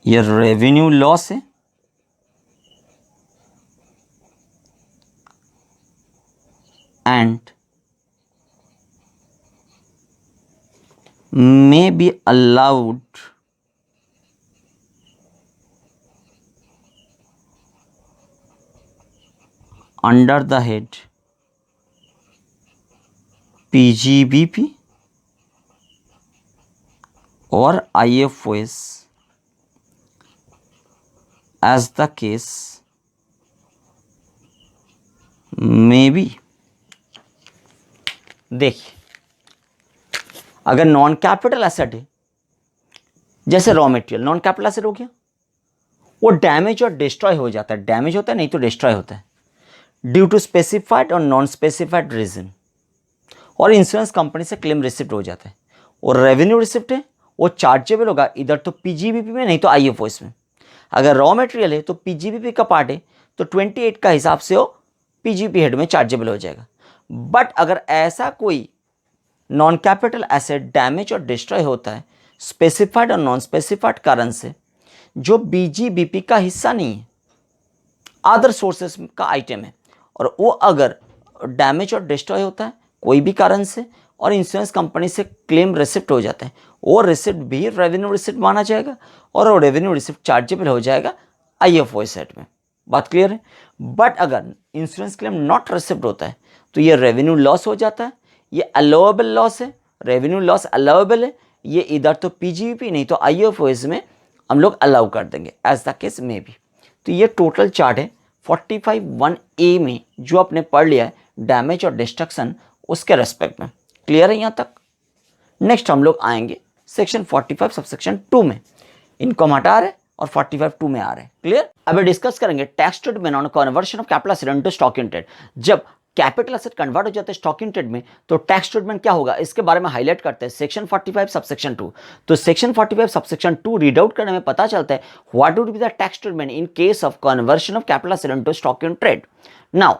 ये रेवेन्यू लॉस है and may be allowed under the head PGBP or IFOS as the case may be। देखिए, अगर नॉन कैपिटल एसेट है जैसे raw material, non capital asset हो गया, वो डैमेज और डिस्ट्रॉय हो जाता है, डैमेज होता है नहीं तो डिस्ट्रॉय होता है ड्यू टू स्पेसिफाइड और नॉन स्पेसिफाइड रीजन, और इंश्योरेंस कंपनी से क्लेम रिसिप्ट हो जाता है। और रेवेन्यू रिसिप्ट है वो चार्जेबल होगा इधर तो पीजीबीपी में नहीं तो आईएफओएस में। अगर रॉ मटेरियल है तो पीजीबीपी का पार्ट है तो 28 का हिसाब से वो पीजीबीपी हेड में चार्जेबल हो जाएगा। बट अगर ऐसा कोई नॉन कैपिटल एसेट डैमेज और डिस्ट्रॉय होता है स्पेसिफाइड और नॉन स्पेसिफाइड कारण से जो बीजीबीपी का हिस्सा नहीं है, अदर सोर्सेस का आइटम है, और वो अगर डैमेज और डिस्ट्रॉय होता है कोई भी कारण से और इंश्योरेंस कंपनी से क्लेम रिसिप्ट हो जाता है, वो रिसिप्ट भी रेवेन्यू रिसिप्ट माना जाएगा और वो रेवेन्यू रिसिप्ट चार्जेबल हो जाएगा आईएफओएस सेट में। बात क्लियर है। बट अगर इंश्योरेंस क्लेम नॉट रिसिप्ट होता है तो ये रेवेन्यू लॉस हो जाता है, ये अलाउएबल लॉस है, रेवेन्यू लॉस अलाउएबल है, ये इधर तो पीजीबीपी नहीं तो आईएफओएस में हम लोग अलाउ कर देंगे एज द केस में भी। तो ये टोटल चार्ट है 45(1)(a) में जो आपने पढ़ लिया है डैमेज और डिस्ट्रक्शन उसके रेस्पेक्ट में। क्लियर है यहाँ तक। नेक्स्ट हम लोग आएंगे सेक्शन 45 सबसेक्शन 2 में, इनको हम हटा रहे और 45(2) में आ रहे हैं। क्लियर। अभी डिस्कस करेंगे tax treatment on conversion of capital asset into stock in trade. जब कैपिटल एसेट कन्वर्ट हो जाता है स्टॉक इन ट्रेड में तो टैक्स ट्रीटमेंट क्या होगा इसके बारे में हाईलाइट करते हैं सेक्शन 45 सबसेक्शन 2। तो सेक्शन 45 सबसेक्शन 2 रीड आउट करने में पता चलता है what would be the tax treatment in case of conversion of capital asset into stock in trade. Now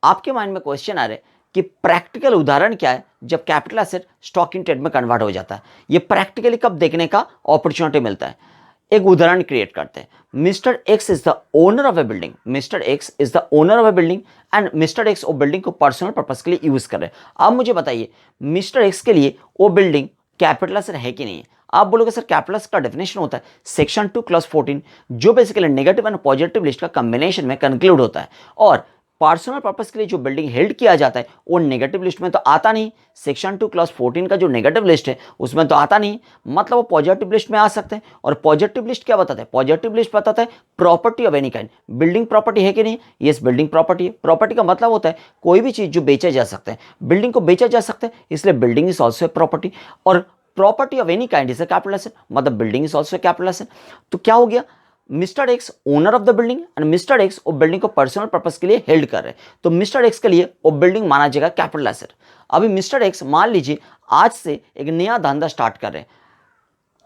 आपके माइंड में क्वेश्चन आ रहे कि प्रैक्टिकल उदाहरण क्या है जब capital asset stock in trade में कन्वर्ट हो जाता है, ये प्रैक्टिकली कब देखने का अपॉर्चुनिटी मिलता है। एक उदाहरण क्रिएट करते हैं। Mister x is the owner of A building, mister x is the owner of A building and mister X वो बिल्डिंग को पर्सनल पर्पस के लिए यूज कर रहे हैं। अब मुझे बताइए मिस्टर एक्स के लिए वो बिल्डिंग कैपिटल एसेट है कि नहीं है। आप बोलोगे सर कैपिटल एसेट का डेफिनेशन होता है सेक्शन 2 क्लॉज 14 जो basically negative and positive list का कॉम्बिनेशन में कंक्लूड होता है, और पर्सनल पर्पस के लिए जो बिल्डिंग हेल्ड किया जाता है वो नेगेटिव लिस्ट में तो आता नहीं। सेक्शन 2 क्लॉज 14 का जो नेगेटिव लिस्ट है उसमें तो आता नहीं, मतलब वो पॉजिटिव लिस्ट में आ सकते हैं। और पॉजिटिव लिस्ट क्या बताता है, पॉजिटिव लिस्ट बताता है property of any kind, building property है कि नहीं, यस बिल्डिंग प्रॉपर्टी है। प्रॉपर्टी का मतलब होता है कोई भी चीज जो बेचा जा सकता है, बिल्डिंग को बेचा जा सकता है इसलिए building is also a property. और property of any kind is a capital asset, मतलब building is also capital asset. तो क्या हो गया, mister X owner of the building and mister X वो बिल्डिंग को पर्सनल पर्पस के लिए हेल्ड कर रहे हैं, तो मिस्टर एक्स के लिए वो बिल्डिंग माना जाएगा कैपिटल एसेट। अभी मिस्टर एक्स मान लीजिए आज से एक नया धंधा स्टार्ट कर रहे हैं,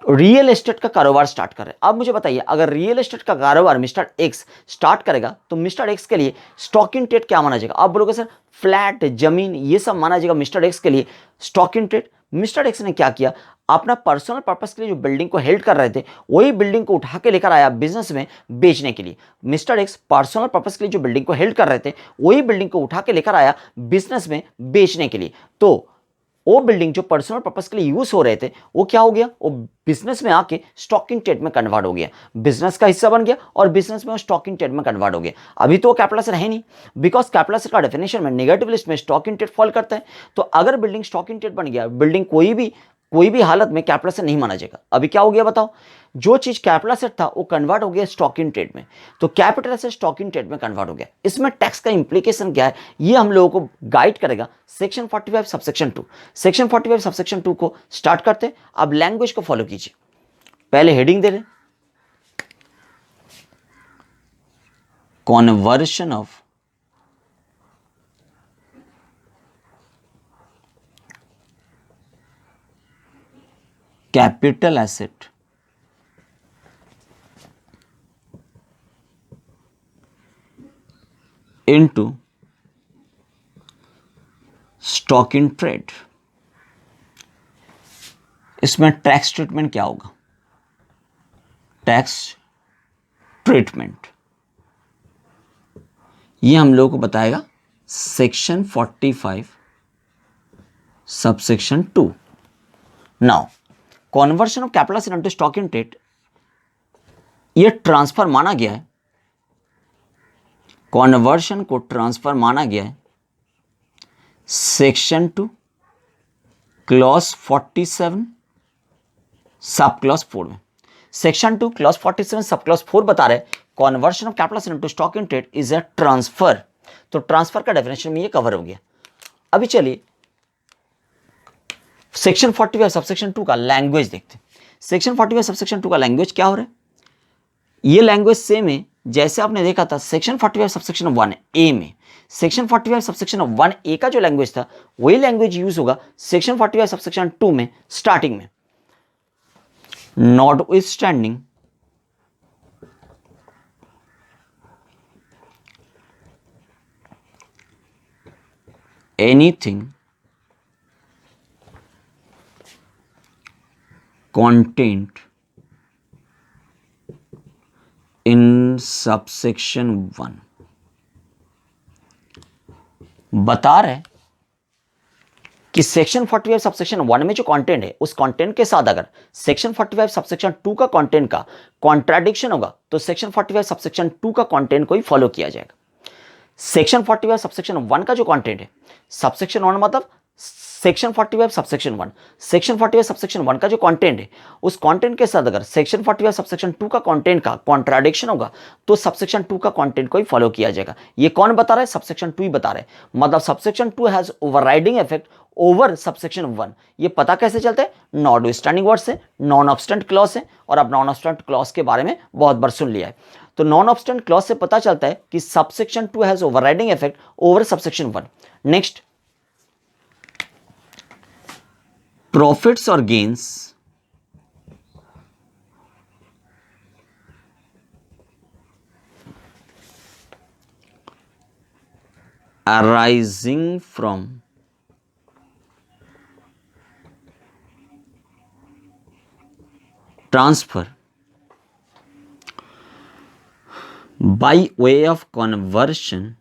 रियल एस्टेट का कारोबार स्टार्ट कर रहे हैं। अब मुझे बताइए, अगर रियल एस्टेट का कारोबार मिस्टर एक्स स्टार्ट करेगा तो मिस्टर एक्स के लिए स्टॉक इन ट्रेड क्या माना जाएगा? आप बोलोगे सर फ्लैट, जमीन, ये सब माना जाएगा मिस्टर एक्स के लिए stock in trade. Mister x ने क्या किया, अपना पर्सनल पर्पस के लिए जो बिल्डिंग को हेल्ड कर रहे थे वही बिल्डिंग को उठा के लेकर आया बिजनेस में बेचने के लिए। मिस्टर एक्स पर्सनल पर्पस के लिए जो बिल्डिंग को हेल्ड कर रहे थे वही बिल्डिंग को उठा के लेकर आया बिजनेस में बेचने के लिए। तो वो बिल्डिंग जो पर्सनल पर्पस के लिए यूज हो रहे थे वो क्या हो गया, वो बिजनेस में आके स्टॉक इन ट्रेड में कन्वर्ट हो गया, बिजनेस का हिस्सा बन गया और बिजनेस में स्टॉक इन ट्रेड में कन्वर्ट हो गया। अभी तो कैपिटल एसेट है नहीं, बिकॉज कैपिटल एसेट का डेफिनेशन में नेगेटिव लिस्ट में स्टॉक इन ट्रेड फॉल करता है। तो अगर बिल्डिंग स्टॉक इन ट्रेड बन गया, बिल्डिंग कोई भी हालत में कैपिटल एसेट नहीं माना जाएगा। अभी क्या हो गया बताओ, जो चीज कैपिटल एसेट था वो कन्वर्ट हो गया स्टॉक इन ट्रेड में, तो capital asset stock in trade में कन्वर्ट हो गया। इसमें टैक्स का इंप्लीकेशन क्या है ये हम लोगों को गाइड करेगा सेक्शन 45 सबसेक्शन 2। सेक्शन 45 सबसेक्शन 2 को स्टार्ट करते हैं। अब लैंग्वेज को फॉलो कीजिए, पहले हेडिंग दे रहे conversion of capital asset into stock in trade. इसमें टैक्स ट्रीटमेंट क्या होगा, टैक्स ट्रीटमेंट ये हम लोगों को बताएगा section 45 subsection 2। Now conversion of capital asset into stock in trade, ये ट्रांसफर माना गया है, कन्वर्शन को ट्रांसफर माना गया है सेक्शन 2 क्लॉज 47 सब क्लॉज 4 में। सेक्शन 2 क्लॉज 47 सब क्लॉज 4 बता रहे conversion of capital asset into stock in trade is a transfer. तो ट्रांसफर का डेफिनेशन में ये कवर हो गया। अभी चलिए सेक्शन 45 सबसेक्शन 2 का लैंग्वेज देखते हैं। सेक्शन 45 सबसेक्शन 2 का लैंग्वेज क्या हो रहा है, ये लैंग्वेज सेम है जैसे आपने देखा था सेक्शन 45 सबसेक्शन 1 ए में। सेक्शन 45 सबसेक्शन 1 ए का जो लैंग्वेज था वही लैंग्वेज यूज होगा सेक्शन 45 सबसेक्शन 2 में स्टार्टिंग में। Notwithstanding anything contained in subsection 1 बता रहे कि सेक्शन 45 सबसेक्शन 1 में जो कंटेंट है उस कंटेंट के साथ अगर सेक्शन 45 सबसेक्शन 2 का कंटेंट का कॉन्ट्राडिक्शन होगा तो सेक्शन 45 सबसेक्शन 2 का कंटेंट को ही फॉलो किया जाएगा। सेक्शन 45 सबसेक्शन 1 का जो कंटेंट है, सबसेक्शन 1 मतलब सेक्शन 45 सबसेक्शन 1, सेक्शन 45 सबसेक्शन 1 का जो कंटेंट है उस कंटेंट के साथ अगर सेक्शन 45 सबसेक्शन 2 का कंटेंट का कॉन्ट्राडिक्शन होगा तो सबसेक्शन 2 का कंटेंट को ही फॉलो किया जाएगा। ये कौन बता रहा है, सबसेक्शन 2 ही बता रहा है। मतलब subsection 2 has overriding effect over subsection 1। ये पता कैसे चलता है, नॉटविथस्टैंडिंग वर्ड से, नॉन ऑब्स्टेंट क्लॉज से। और अब नॉन ऑब्स्टेंट क्लॉज के बारे में बहुत बार सुन लिया है, तो नॉन ऑब्स्टेंट क्लॉज से पता चलता है कि subsection 2 has overriding effect over subsection 1। Next, profits or gains arising from transfer by way of conversion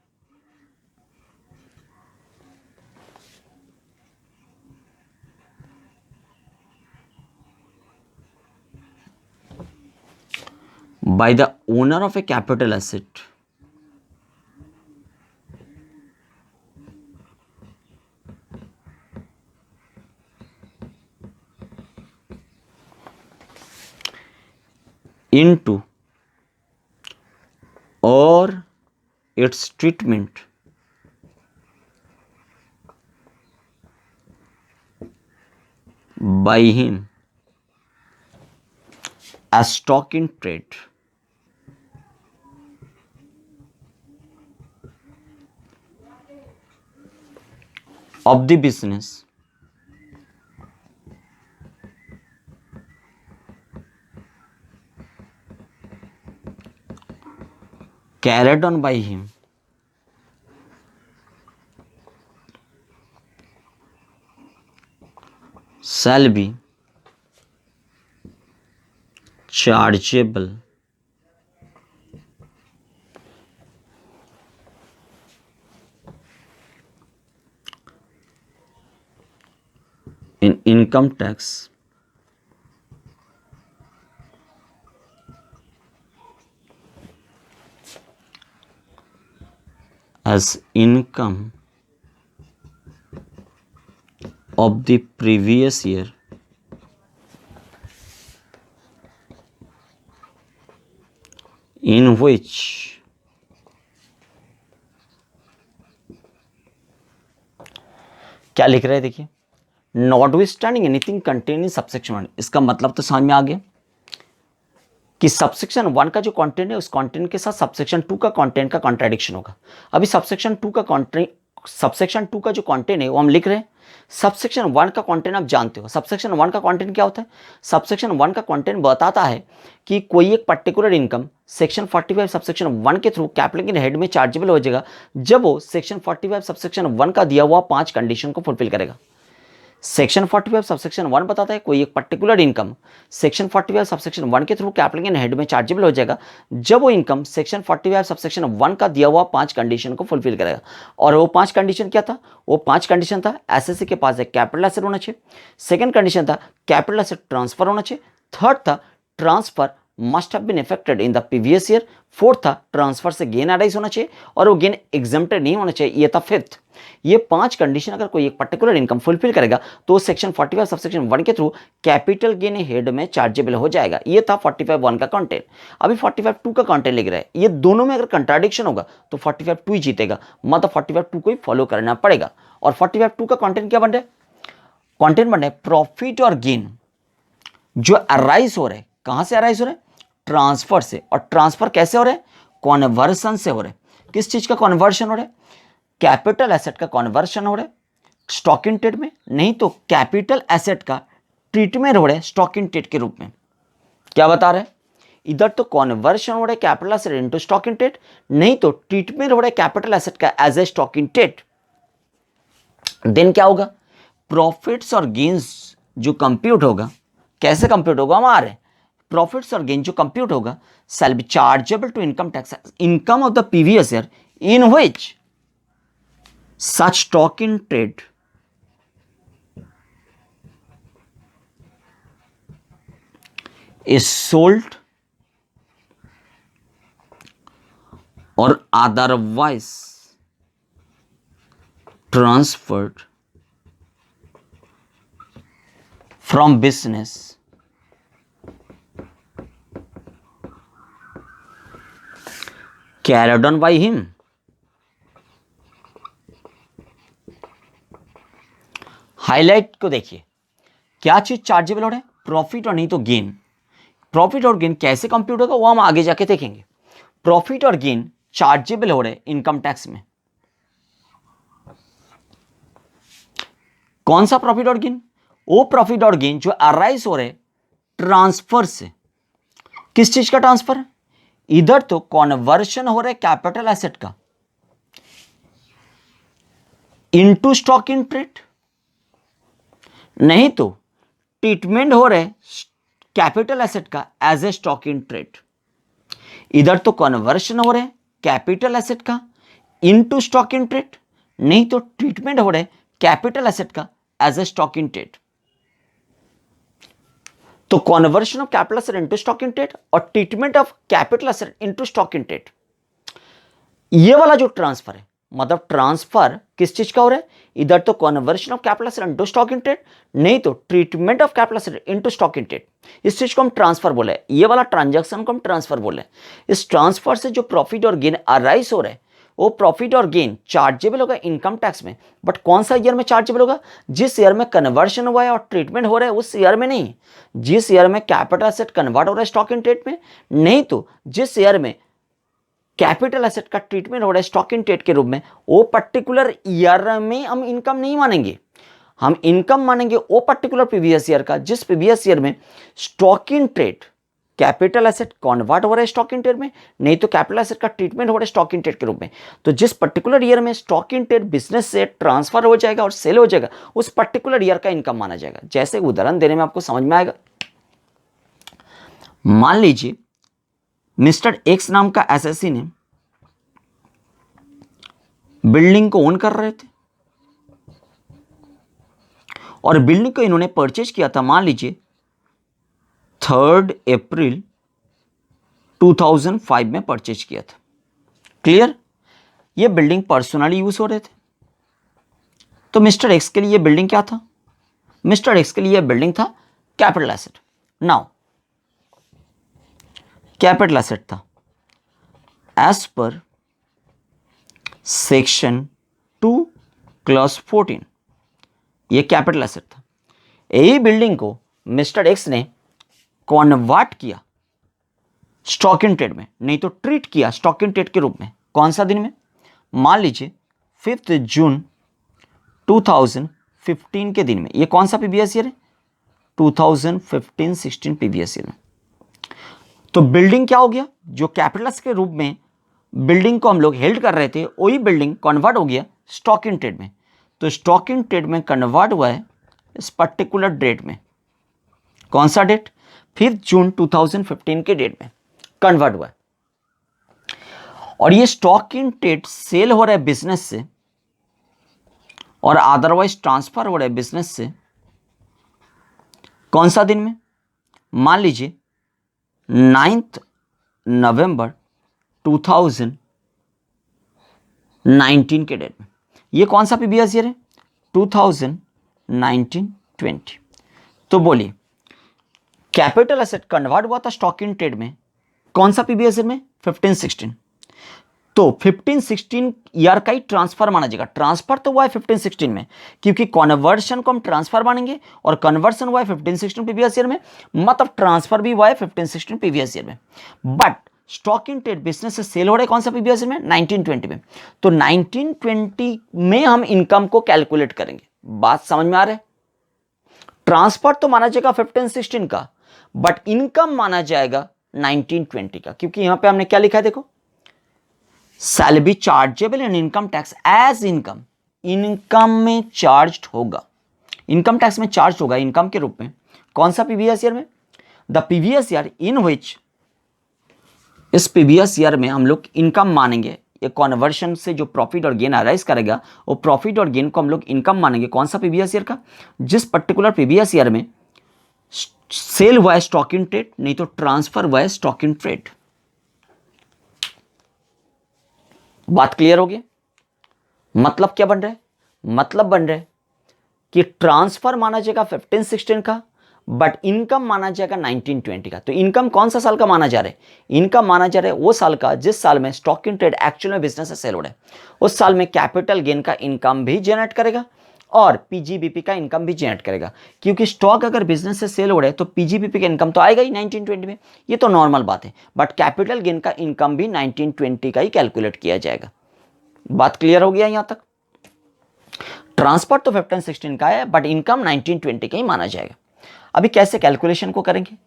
by the owner of a capital asset into or its treatment by him as stock in trade of the business carried on by him shall be chargeable in income tax as income of the previous year in which क्या लिख रहे हैं देखिए, not we standing anything contain in subsection 1। इसका मतलब तो समझ में आ गया कि सबसेक्शन 1 का जो कंटेंट है उस कंटेंट के साथ सबसेक्शन 2 का कंटेंट का कॉन्ट्राडिक्शन होगा। अभी सबसेक्शन 2 का जो कंटेंट है वो हम लिख रहे हैं। सबसेक्शन 1 का कंटेंट आप जानते हो। सबसेक्शन 1 का कंटेंट क्या होता है? सबसेक्शन 1 का कंटेंट बताता है कि कोई एक पर्टिकुलर इनकम सेक्शन 45 सबसेक्शन 1 के थ्रू कैपिटल के हेड में चार्जेबल हो जाएगा जब वो सेक्शन 45 सबसेक्शन 1 का दिया हुआ 5 कंडीशन को फुलफिल करेगा। सेक्शन 45 सबसेक्शन 1 बताता है कोई एक पर्टिकुलर इनकम सेक्शन 45 सबसेक्शन 1 के थ्रू कैपिटल गेन हेड में चार्जेबल हो जाएगा जब वो इनकम सेक्शन 45 सबसेक्शन 1 का दिया हुआ 5 कंडीशन को फुलफिल करेगा। और वो 5 कंडीशन क्या था? वो 5 कंडीशन था एसएससी के पास एक कैपिटल एसेट होना चाहिए, सेकंड कंडीशन था कैपिटल एसेट ट्रांसफर होना चाहिए, थर्ड था transfer must have been effected in the previous year, fourth था ट्रांसफर से गेन अराइज होना चाहिए और वो गेन एग्जम्प्टेड नहीं होना चाहिए, ये था फिफ्थ। ये 5 कंडीशन अगर कोई एक पर्टिकुलर इनकम फुलफिल करेगा तो सेक्शन 45 सबसेक्शन 1 के थ्रू कैपिटल गेन हेड में चार्जेबल हो जाएगा। ये था 45(1) का कंटेंट। अभी 45(2) का कंटेंट लिख रहा है। ये दोनों में अगर कंट्राडिक्शन होगा तो 45(2) ही जीतेगा, मतलब 45(2) को ही फॉलो करना पड़ेगा। और 45(2) का कंटेंट क्या बन रहा है? कंटेंट बन रहा है प्रॉफिट और गेन जो अराइज हो रहे हैं। कहां से अराइज हो रहे हैं? ट्रांसफर से। और ट्रांसफर कैसे हो रहे हैं? कन्वर्शन से हो रहे हैं। किस चीज का कन्वर्शन हो रहा है? कैपिटल एसेट का कन्वर्शन हो रहा है स्टॉक इन ट्रेड में, नहीं तो कैपिटल एसेट का ट्रीटमेंट हो रहा है स्टॉक इन ट्रेड के रूप में। क्या बता रहे हैं? इधर तो कन्वर्शन हो रहा है capital asset into stock in trade, नहीं तो ट्रीटमेंट हो रहा है कैपिटल एसेट का as a stock in trade. Then क्या होगा? प्रॉफिट्स और गेन्स जो कंप्यूट होगा, कैसे कंप्यूट होगा? हमारे प्रॉफिट्स और गेन जो कंप्यूट होगा shall be chargeable to income tax income of the previous year in which such stock in trade is sold or otherwise transferred from business carried on by him highlight को देखिए, क्या चीज chargeable हो रहा है? Profit और नहीं तो गेन। प्रॉफिट और गेन कैसे कंप्यूट होगा वो हम आगे जाके देखेंगे। प्रॉफिट और गेन चार्जेबल हो रहे हैं इनकम टैक्स में। कौन सा प्रॉफिट और गेन? वो प्रॉफिट और गेन जो अराइज हो रहे ट्रांसफर से। किस चीज का ट्रांसफर? इधर तो कन्वर्शन हो रहा है कैपिटल एसेट का इनटू स्टॉक इन ट्रेड, नहीं तो ट्रीटमेंट हो रहे कैपिटल एसेट का as a stock in trade. इधर तो कन्वर्शन हो रहे कैपिटल एसेट का इनटू स्टॉक इन ट्रेड, नहीं तो ट्रीटमेंट हो रहे कैपिटल एसेट का as a stock in trade. तो conversion of capital asset into stock in trade और treatment of capital asset into stock in trade, ये वाला जो ट्रांसफर है, मतलब ट्रांसफर किस चीज का हो रहा है? इधर तो conversion of capital asset into stock in trade, नहीं तो treatment of capital asset into stock in trade. इस चीज को हम ट्रांसफर बोले, ये वाला ट्रांजैक्शन को हम ट्रांसफर बोले। इस ट्रांसफर से जो प्रॉफिट और गेन अराइज हो रहा है वो प्रॉफिट और गेन चार्जेबल होगा इनकम टैक्स में, बट कौन सा ईयर में चार्जेबल होगा? जिस ईयर में कन्वर्शन हुआ है और ट्रीटमेंट हो रहा है उस ईयर में नहीं। जिस ईयर में कैपिटल एसेट कन्वर्ट हो रहा है स्टॉक इन ट्रेड में, नहीं तो जिस ईयर में कैपिटल एसेट का ट्रीटमेंट हो रहा है स्टॉक इन ट्रेड के रूप में, वो पर्टिकुलर ईयर में हम इनकम नहीं मानेंगे। हम इनकम मानेंगे वो पर्टिकुलर प्रीवियस ईयर का जिस प्रीवियस ईयर में stock in trade capital asset convert हो रहा है स्टॉक इन ट्रेड में, नहीं तो कैपिटल एसेट का ट्रीटमेंट हो रहा है स्टॉक इन ट्रेड के रूप में। तो जिस पर्टिकुलर ईयर में स्टॉक इन ट्रेड बिजनेस से ट्रांसफर हो जाएगा और सेल हो जाएगा, उस पर्टिकुलर ईयर का इनकम माना जाएगा। जैसे उदाहरण देने में आपको समझ में आएगा। मान लीजिए मिस्टर एक्स नाम का एसएससी ने बिल्डिंग को ओन कर रहे थे और बिल्डिंग को इन्होंने परचेज किया था, मान लीजिए 3 अप्रैल 2005 में परचेज किया था। क्लियर? ये बिल्डिंग पर्सनली यूज हो रहे थे। तो मिस्टर एक्स के लिए ये बिल्डिंग क्या था? मिस्टर एक्स के लिए ये बिल्डिंग था capital asset. Now capital asset था एज पर सेक्शन 2 क्लॉज 14, ये कैपिटल एसेट था। यही बिल्डिंग को मिस्टर एक्स ने कन्वर्ट किया स्टॉक इन ट्रेड में, नहीं तो ट्रीट किया स्टॉक इन ट्रेड के रूप में। कौन सा दिन में? मान लीजिए 5 जून 2015 के दिन में। ये कौन सा प्रीवियस ईयर है? 2015-16 प्रीवियस ईयर में। तो बिल्डिंग क्या हो गया? जो कैपिटल के रूप में बिल्डिंग को हम लोग हेल्ड कर रहे थे, वही बिल्डिंग कन्वर्ट हो गया स्टॉक इन ट्रेड में। तो स्टॉक इन ट्रेड में कन्वर्ट हुआ है इस पर्टिकुलर डेट में। कौन सा डेट? 5 जून 2015 के डेट में कन्वर्ट हुआ है। और ये स्टॉक इन ट्रेड सेल हो रहा है बिजनेस से और अदरवाइज ट्रांसफर हो रहा है बिजनेस से कौन सा दिन में? मान लीजिए 9 नवंबर 2019 के डेट में। ये कौन सा प्रीवियस ईयर है? 2019-20। तो बोलिए कैपिटल एसेट कन्वर्ट हुआ था स्टॉक इन ट्रेड में कौन सा प्रीवियस ईयर में? 15-16। तो 15-16 ईयर का ही ट्रांसफर माना जाएगा। ट्रांसफर तो हुआ है 15-16 में, क्योंकि कन्वर्शन को हम ट्रांसफर मानेंगे और कन्वर्शन हुआ है 15-16 प्रीवियस ईयर में, मतलब ट्रांसफर भी हुआ है 15-16 प्रीवियस ईयर में। But stock in trade business से सेल हो रहा है कौन सा प्रीवियस ईयर में? 1920 में। तो 1920 में हम इनकम को कैलकुलेट करेंगे। बात समझ में आ रहा है? ट्रांसफर तो माना जाएगा 15-16 का, बट इनकम माना जाएगा 1920 का, क्योंकि यहां पे हमने क्या लिखा है देखो, shall be chargeable in income tax as income. Income में चार्ज होगा, इनकम टैक्स में चार्ज होगा इनकम के रूप में। कौन सा प्रीवियस ईयर में? The previous year in which, इस प्रीवियस ईयर में हम लोग इनकम मानेंगे। ये कन्वर्शन से जो प्रॉफिट और गेन अराइज करेगा वो प्रॉफिट और गेन को हम लोग इनकम मानेंगे। कौन सा प्रीवियस ईयर का? जिस पर्टिकुलर प्रीवियस ईयर में सेल हुआ है स्टॉक इन ट्रेड, नहीं तो ट्रांसफर हुआ है स्टॉक इन ट्रेड। बात क्लियर हो गई? मतलब क्या बन रहा है? मतलब बन रहा है कि ट्रांसफर माना जाएगा 15-16 का, बट इनकम माना जाएगा 1920 का। तो इनकम कौन सा साल का माना जा रहा है? इनकम माना जा रहा है वो साल का जिस साल में स्टॉक इन ट्रेड एक्चुअल में बिजनेस से सेल हो रहा है। उस साल में कैपिटल गेन का इनकम भी जनरेट करेगा और पीजीबीपी का इनकम भी जनरेट करेगा, क्योंकि स्टॉक अगर बिजनेस से सेल हो रहा है तो पीजीबीपी का इनकम तो आएगा ही 1920 में, ये तो नॉर्मल बात है। बट कैपिटल गेन का इनकम भी 1920 का ही कैलकुलेट किया जाएगा। बात क्लियर हो गया यहां तक? ट्रांसफर तो 15-16 का है, बट इनकम 1920 का ही माना जाएगा। अभी कैसे कैलकुलेशन को करेंगे?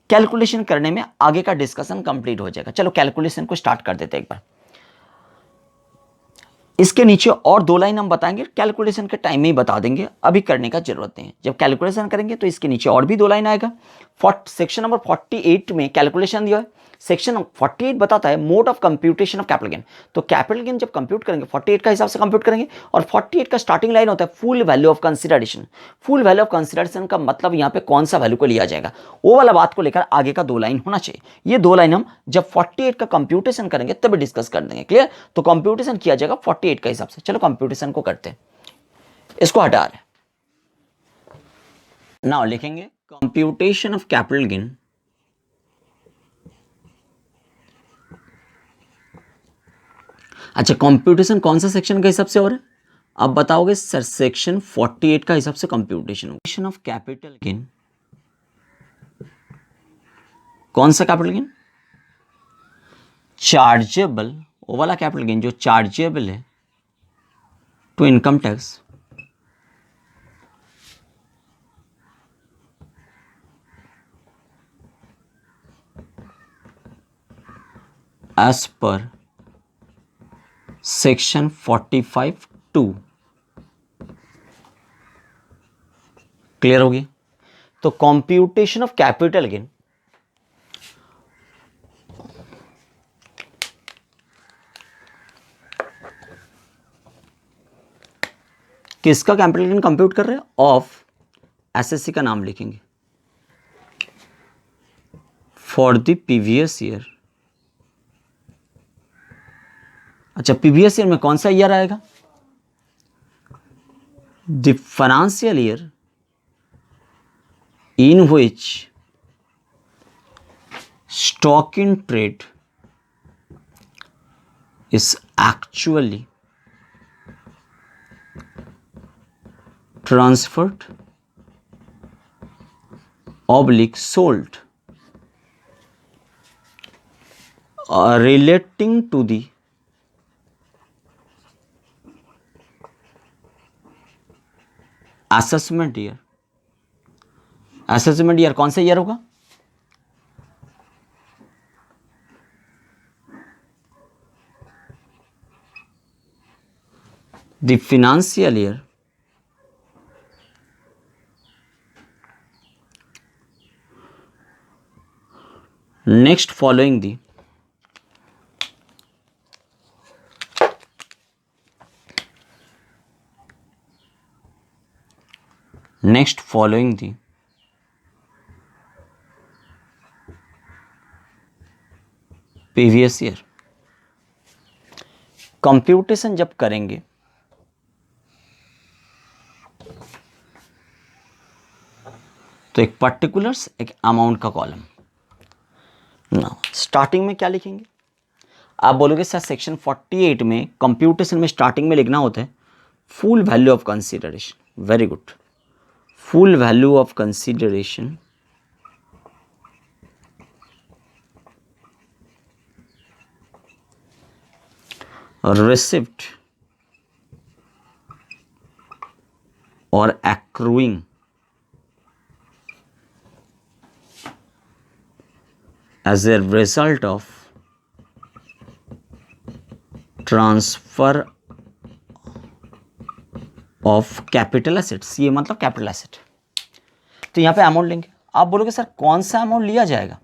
कैलकुलेशन करने में आगे का डिस्कशन कंप्लीट हो जाएगा। चलो कैलकुलेशन को स्टार्ट कर देते हैं एक बार। इसके नीचे और 2 लाइन हम बताएंगे, कैलकुलेशन के टाइम में ही बता देंगे, अभी करने का जरूरत नहीं है। जब कैलकुलेशन करेंगे तो इसके नीचे और भी 2 लाइन आएगा। सेक्शन नंबर 48 में कैलकुलेशन दिया है। सेक्शन 48 बताता है mode of computation of capital gain. तो कैपिटल गेन जब कंप्यूट करेंगे 48 का हिसाब से कंप्यूट करेंगे, और 48 का स्टार्टिंग लाइन होता है full value of consideration. Full value of consideration का मतलब यहाँ पे कौन सा वैल्यू को लिया जाएगा, वो वाला बात को लेकर आगे का 2 लाइन होना चाहिए। ये 2 लाइन हम जब 48 का कंप्यूटेशन करेंगे तभी डिस्कस कर देंगे। क्लियर? तो कंप्यूटेशन किया जाएगा 48 का हिसाब से। चलो कंप्यूटेशन को करते हैं, इसको हटा रहे। नाउ लिखेंगे कंप्यूटेशन ऑफ कैपिटल गेन अच्छा, कंप्यूटेशन कौन सा सेक्शन के हिसाब से हो रहा है? अब बताओगे सर सेक्शन 48 का हिसाब से कंप्यूटेशन होगा। ऑफ कैपिटल गेन, कौन सा कैपिटल गेन? चार्जेबल, वो वाला कैपिटल गेन जो चार्जेबल है to income tax as per section 45(2). Clear होगी? तो कंप्यूटेशन ऑफ कैपिटल गेन किसका कैपिटल गेन कंप्यूट कर रहे हैं? ऑफ, एसएससी का नाम लिखेंगे, फॉर द प्रीवियस ईयर। अच्छा, प्रीवियस ईयर में कौन सा ईयर आएगा? The financial year in which stock in trade is actually transferred oblique sold relating to the assessment year। Assessment year कौन सा ईयर होगा? The financial year next following the previous year. Computation जब करेंगे तो एक particulars, एक amount का column. ना स्टार्टिंग में क्या लिखेंगे? आप बोलोगे सर सेक्शन 48 में कंप्यूटेशन में स्टार्टिंग में लिखना होता है full value of consideration. Very good, full value of consideration received or accruing as a result of transfer of capital assets। ये मतलब कैपिटल एसेट। तो यहाँ पे अमाउंट लेंगे। आप बोलोगे सर कौन सा अमाउंट लिया जाएगा?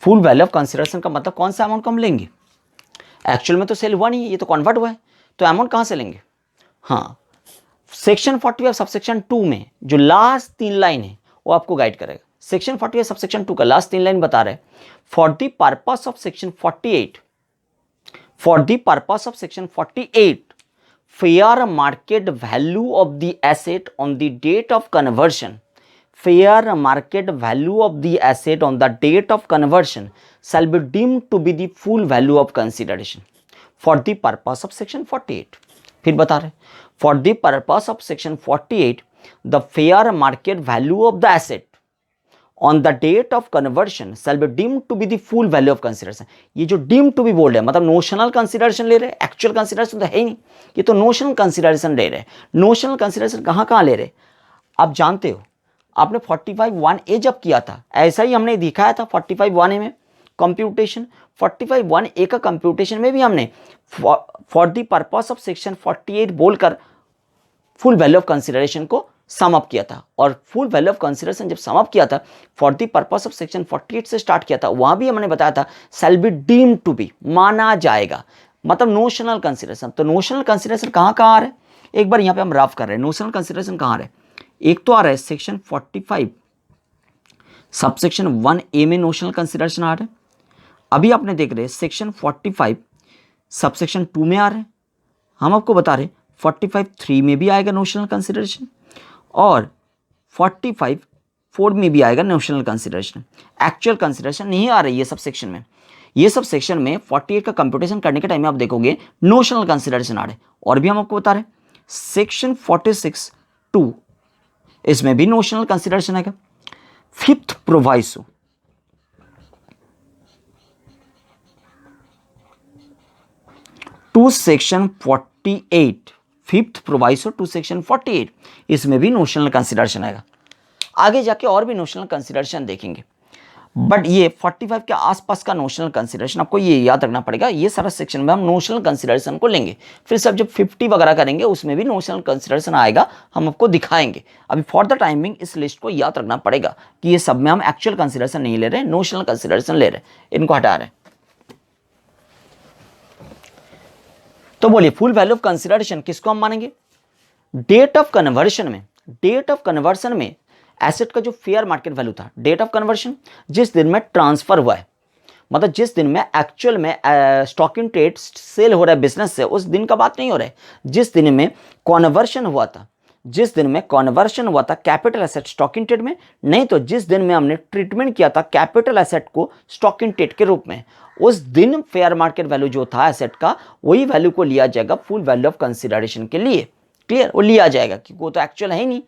फुल वैल्यू ऑफ कंसिडरेशन का मतलब कौन सा अमाउंट को हम लेंगे? एक्चुअल में तो सेल हुआ नहीं है, ये तो कन्वर्ट हुआ है, तो अमाउंट कहाँ से लेंगे? हाँ, सेक्शन 45 सबसेक्शन 2 में जो लास्ट 3 लाइन है वो आपको गाइड करेगा। सेक्शन 45 सबसेक्शन 2 का लास्ट 3 लाइन बता रहे हैं for the purpose of section 48, for the purpose of section 48 fair market value of the asset on the date of conversion, fair market value of the asset on the date of conversion shall be deemed to be the full value of consideration for the purpose of section 48। फिर बता रहे for the purpose of section 48 the fair market value of the asset on the date of conversion shall be deemed to be the full value of consideration। ये जो deemed to be बोल रहे हैं मतलब notional consideration ले रहे हैं, actual consideration तो है ही नहीं, ये तो नोशनल कंसिडरेशन ले रहे हैं। नोशनल कंसिडरेशन कहाँ ले रहे? आप जानते हो आपने 45(1)(a जब किया था ऐसा ही हमने दिखाया था 45(1)(a में कंप्यूटेशन। 45(1)(a का कंप्यूटेशन में भी हमने for the purpose of section 48 बोलकर फुल वैल्यू ऑफ कंसिडरेशन को सम अप किया था। और फुल वैल्यू ऑफ कंसिडरेशन जब सम अप किया था for the purpose of section 48 से स्टार्ट किया था, वहां भी हमने बताया था shall be deemed to be, माना जाएगा, मतलब नोशनल कंसिडरेशन। तो नोशनल कंसिडरेशन कहाँ आ रहा है? एक बार यहाँ पे हम रफ कर रहे हैं नोशनल कंसिडरेशन कहाँ आ रहा है। एक तो आ रहा है सेक्शन 45 सबसेक्शन 1A में नोशनल कंसिडरेशन आ रहा है। अभी आपने देख रहे हैं सेक्शन 45 सबसेक्शन 2 में आ रहा है। हम आपको बता रहे 45(3) में भी आएगा नोशनल कंसिडरेशन और 45(4) में भी आएगा नोशनल कंसिडरेशन। एक्चुअल कंसिडरेशन नहीं आ रही है सब सेक्शन में। ये सब सेक्शन में 48 का कंप्यूटेशन करने के टाइम में आप देखोगे नोशनल कंसिडरेशन आ रहे, और भी हम आपको बता रहे सेक्शन 46(2) इसमें भी नोशनल कंसिडरेशन आएगा। Fifth proviso, to section 48, fifth proviso to section 48, इसमें भी नोशनल कंसिडरेशन आएगा। आगे जाके और भी नोशनल कंसिडरेशन देखेंगे, बट ये 45 के आसपास का नोशनल कंसिडरेशन आपको ये याद रखना पड़ेगा। ये सारा सेक्शन में हम नोशनल कंसिडरेशन को लेंगे, फिर सब जब 50 वगैरह करेंगे उसमें भी नोशनल कंसिडरेशन आएगा, हम आपको दिखाएंगे। अभी फॉर द टाइमिंग इस लिस्ट को याद रखना पड़ेगा कि ये सब में हम एक्चुअल कंसिडरेशन नहीं ले रहे, नोशनल कंसिडरेशन ले रहे, इनको हटा रहे हैं। तो बोलिए फुल वैल्यू ऑफ कंसिडरेशन किसको हम मानेंगे? डेट ऑफ कन्वर्शन में, डेट ऑफ कन्वर्शन में एसेट का जो फेयर मार्केट वैल्यू था, डेट ऑफ कन्वर्शन जिस दिन में ट्रांसफर हुआ है, मतलब जिस दिन में एक्चुअल में स्टॉक इन ट्रेड सेल हो रहा है बिजनेस से, उस दिन का बात नहीं हो रहा है, जिस दिन में कन्वर्शन हुआ था, जिस दिन में कन्वर्शन हुआ था capital asset stock in trade में, नहीं तो जिस दिन में हमने ट्रीटमेंट किया था कैपिटल एसेट को स्टॉक इन ट्रेड के रूप में, उस दिन फेयर मार्केट वैल्यू जो था एसेट का, वही वैल्यू को लिया जाएगा फुल वैल्यू ऑफ कंसिडरेशन के लिए। क्लियर? वो लिया जाएगा क्योंकि वो तो एक्चुअल है ही नहीं,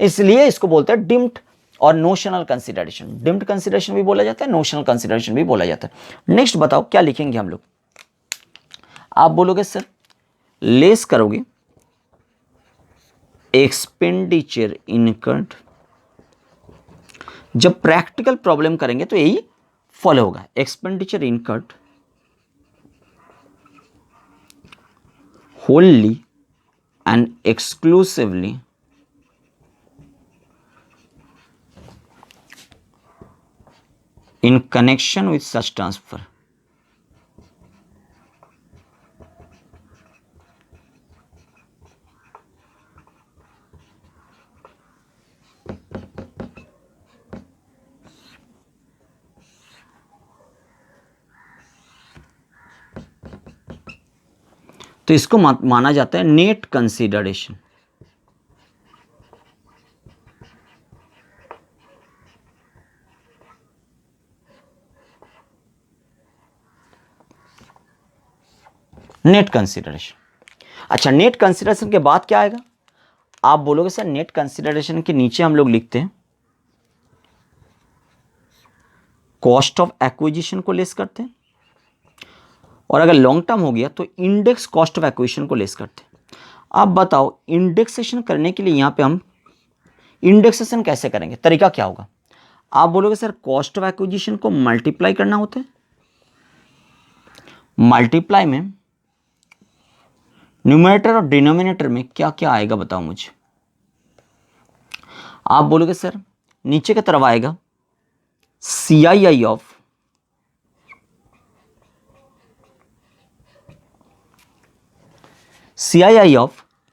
इसलिए इसको बोलते हैं डिम्ड और नोशनल कंसिडरेशन। डिम्ड कंसिडरेशन भी बोला जाता है, नोशनल कंसिडरेशन भी बोला जाता है। नेक्स्ट बताओ क्या लिखेंगे हम लोग? आप बोलोगे सर लेस करोगे एक्सपेंडिचर इनकर्ड, जब प्रैक्टिकल प्रॉब्लम करेंगे तो यही फॉलो होगा, expenditure incurred wholly and exclusively in connection with such transfer. तो इसको माना जाता है नेट कंसीडरेशन। Net consideration. अच्छा, नेट कंसीडरेशन के बाद क्या आएगा? आप बोलोगे सर नेट कंसीडरेशन के नीचे हम लोग लिखते हैं कॉस्ट ऑफ एक्विजिशन को लेस करते हैं, और अगर लॉन्ग टर्म हो गया तो इंडेक्स कॉस्ट ऑफ एक्विजिशन को लेस करते हैं। आप बताओ इंडेक्सेशन करने के लिए यहां पे हम इंडेक्सेशन कैसे करेंगे? तरीका क्या होगा? आप बोलोगे सर कॉस्ट ऑफ एक्विजिशन को मल्टीप्लाई करना होता है, मल्टीप्लाई में न्यूमरेटर और डिनोमिनेटर में क्या क्या आएगा बताओ मुझे। आप बोलोगे सर नीचे की तरफ आएगा CII of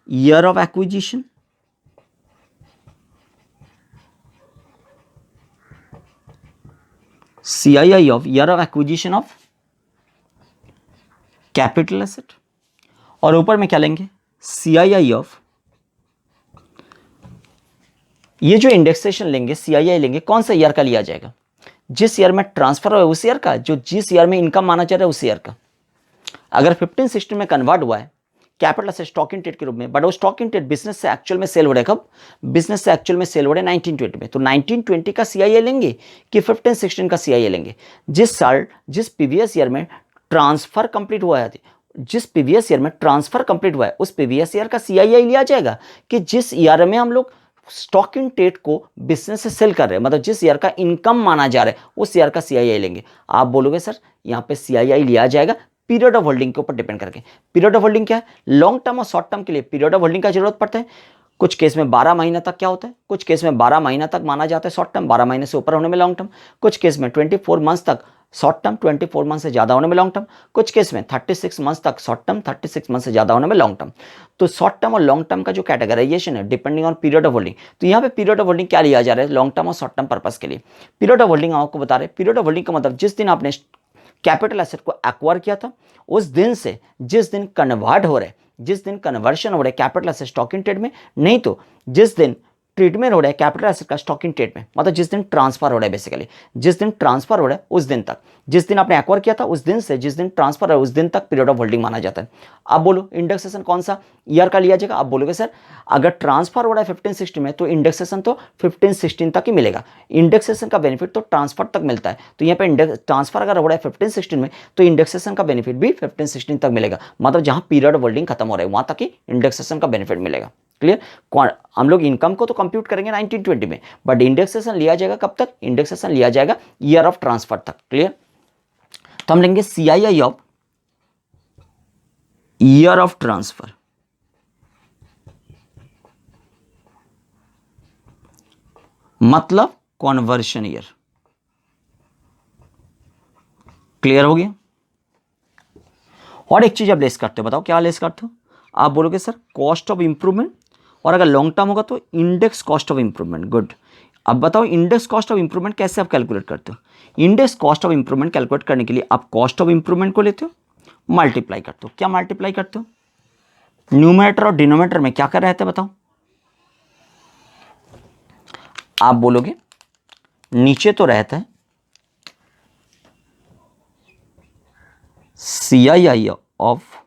year of acquisition, CII of year of acquisition of capital asset, और ऊपर में क्या लेंगे CII ऑफ, ये जो इंडेक्सेशन लेंगे CII लेंगे, कौन सा ईयर का लिया जाएगा? जिस ईयर में ट्रांसफर हुआ उस ईयर का, जो जिस ईयर में इनकम माना जा रहा है उस ईयर का। अगर 15-16 में कन्वर्ट हुआ है कैपिटल से स्टॉक इन ट्रेड के रूप में, बट वो स्टॉक इन ट्रेड बिजनेस से एक्चुअल में सेल हो रहा है कब? बिजनेस से एक्चुअल में सेल हो रहा है 1920 में, तो 1920 का CII लेंगे कि 15-16 का CII लेंगे? जिस साल, जिस प्रीवियस ईयर में ट्रांसफर कंप्लीट हुआ है, जिस प्रीवियस ईयर में ट्रांसफर कंप्लीट हुआ है उस प्रीवियस ईयर का CII लिया जाएगा, कि जिस ईयर में हम लोग स्टॉक इन ट्रेड को बिजनेस से सेल कर रहे हैं, मतलब जिस ईयर का इनकम माना जा रहा है उस ईयर का CII लेंगे। आप बोलोगे सर यहाँ पे CII लिया जाएगा पीरियड ऑफ होल्डिंग के ऊपर डिपेंड करके। पीरियड ऑफ होल्डिंग क्या है? लॉन्ग टर्म और शॉर्ट टर्म के लिए पीरियड ऑफ होल्डिंग का जरूरत पड़ता है। कुछ केस में 12 महीना तक क्या होता है, कुछ केस में 12 महीना तक माना जाता है शॉर्ट टर्म, 12 महीने से ऊपर होने में लॉन्ग टर्म, कुछ केस में 24 मंथ्स तक शॉर्ट टर्म, 24 मंथ से ज्यादा होने में लॉन्ग टर्म, कुछ केस में 36 मंथ्स तक शॉर्ट टर्म, 36 मंथ से ज्यादा होने में लॉन्ग टर्म। तो शॉर्ट टर्म और लॉन्ग टर्म का जो कैटेगराइजेशन है depending on period of holding, तो यहाँ पे पीरियड ऑफ होल्डिंग क्या लिया जा रहा है लॉन्ग टर्म और शॉर्ट टर्म पर्पस के लिए? पीरियड ऑफ होल्डिंग आपको बता रहे, पीरियड ऑफ होल्डिंग का मतलब जिस दिन आपने कैपिटल एसेट को एक्वायर किया था उस दिन से जिस दिन कन्वर्ट हो रहे, जिस दिन कन्वर्शन हो रहे capital asset stock in trade में, नहीं तो जिस दिन ट्रीटमेंट हो रहा है कैपिटल एसेट का स्टॉक इन ट्रेड में, मतलब जिस दिन ट्रांसफर हो रहा है, बेसिकली जिस दिन ट्रांसफर हो रहा है उस दिन तक, जिस दिन आपने एक्वायर किया था उस दिन से जिस दिन ट्रांसफर हो रहा है उस दिन तक पीरियड ऑफ होल्डिंग माना जाता है। अब बोलो इंडेक्सेशन कौन सा ईयर का लिया जाएगा। आप बोलोगे सर अगर ट्रांसफर हो रहा है 15-16 में तो इंडेक्सेशन तो 15-16 तक ही मिलेगा, इंडेक्सेशन का बेनिफिट तो ट्रांसफर तक मिलता है। तो यहाँ पे ट्रांसफर अगर हो रहा है 15-16 में तो इंडेक्सेशन का बेनिफिट भी 15-16 तक मिलेगा, मतलब जहां पीरियड ऑफ होल्डिंग खत्म हो रहा है वहां तक ही इंडेक्सेशन का बेनिफिट मिलेगा। क्लियर। हम लोग इनकम को तो कंप्यूट करेंगे 1920 में, बट इंडेक्सेशन लिया जाएगा कब तक, इंडेक्सेशन लिया जाएगा ईयर ऑफ ट्रांसफर तक। क्लियर। तो हम लेंगे CII of year of transfer, मतलब कॉन्वर्शन ईयर। क्लियर हो गया। और एक चीज आप लेस करते हो, बताओ क्या लेस करते हो। आप बोलोगे सर कॉस्ट ऑफ इंप्रूवमेंट, और अगर लॉन्ग टर्म होगा तो index cost of improvement. Good. अब बताओ इंडेक्स कॉस्ट ऑफ इंप्रूवमेंट कैसे आप कैलकुलेट करते हो। Index cost of improvement calculate करने के लिए आप कॉस्ट ऑफ इंप्रूवमेंट को लेते हो, मल्टीप्लाई करते हो। क्या मल्टीप्लाई करते हो, न्यूमरेटर और डिनोमिनेटर में क्या कर रहते हैं बताओ। आप बोलोगे नीचे तो रहता है CII of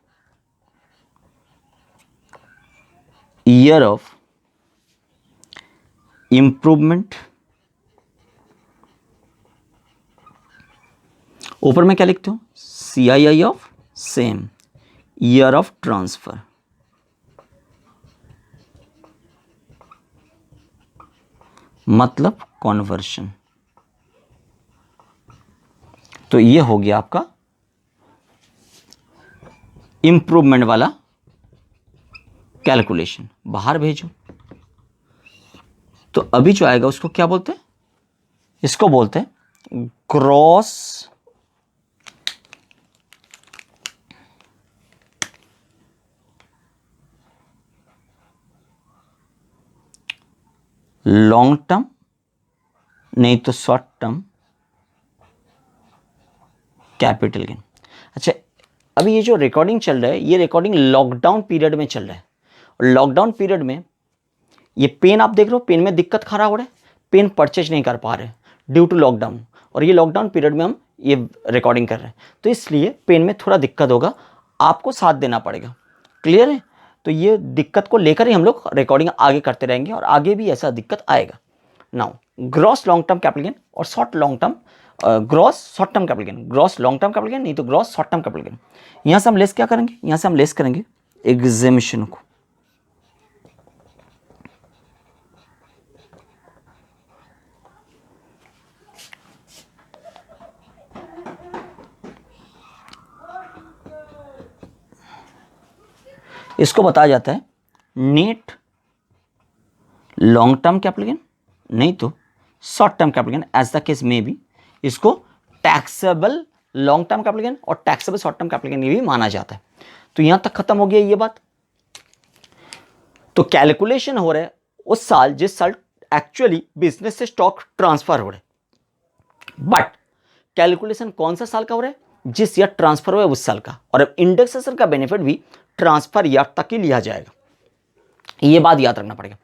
year of improvement, ऊपर में क्या लिखते हो CII of same year of transfer, मतलब कॉन्वर्शन। तो ये हो गया आपका इंप्रूवमेंट वाला कैलकुलेशन। बाहर भेजो। तो अभी जो आएगा उसको क्या बोलते हैं, इसको बोलते हैं ग्रॉस लॉन्ग टर्म, नहीं तो शॉर्ट टर्म कैपिटल गेन। अच्छा, अभी ये जो रिकॉर्डिंग चल रहा है ये रिकॉर्डिंग लॉकडाउन पीरियड में चल रहा है, और लॉकडाउन पीरियड में ये पेन आप देख रहे हो, पेन में दिक्कत खड़ा हो रहा है, पेन परचेज नहीं कर पा रहे ड्यू टू लॉकडाउन, और ये लॉकडाउन पीरियड में हम ये रिकॉर्डिंग कर रहे हैं, तो इसलिए पेन में थोड़ा दिक्कत होगा, आपको साथ देना पड़ेगा। क्लियर है। तो ये दिक्कत को लेकर ही हम लोग रिकॉर्डिंग आगे करते रहेंगे, और आगे भी ऐसा दिक्कत आएगा। Now gross long term capital gain और short long term, gross short term capital gain, gross long term capital gain, नहीं तो gross short term capital gain. यहां से हम लेस क्या करेंगे, यहां से हम लेस करेंगे एग्जामिशन को। इसको बताया जाता है net long term capital gain, नहीं तो short term capital gain, as the case में भी इसको taxable long term capital gain और taxable short term capital gain भी माना जाता है। तो यहां तक खत्म हो गया ये बात। तो कैलकुलेशन हो रहा है उस साल जिस साल एक्चुअली बिजनेस से स्टॉक ट्रांसफर हो रहा है, बट कैलकुलेशन कौन सा साल का हो रहा है, जिस ईयर ट्रांसफर हुआ है उस साल का, और अब इंडेक्सेशन का बेनिफिट भी ट्रांसफर ईयर तक ही लिया जाएगा। ये बात याद रखना पड़ेगा।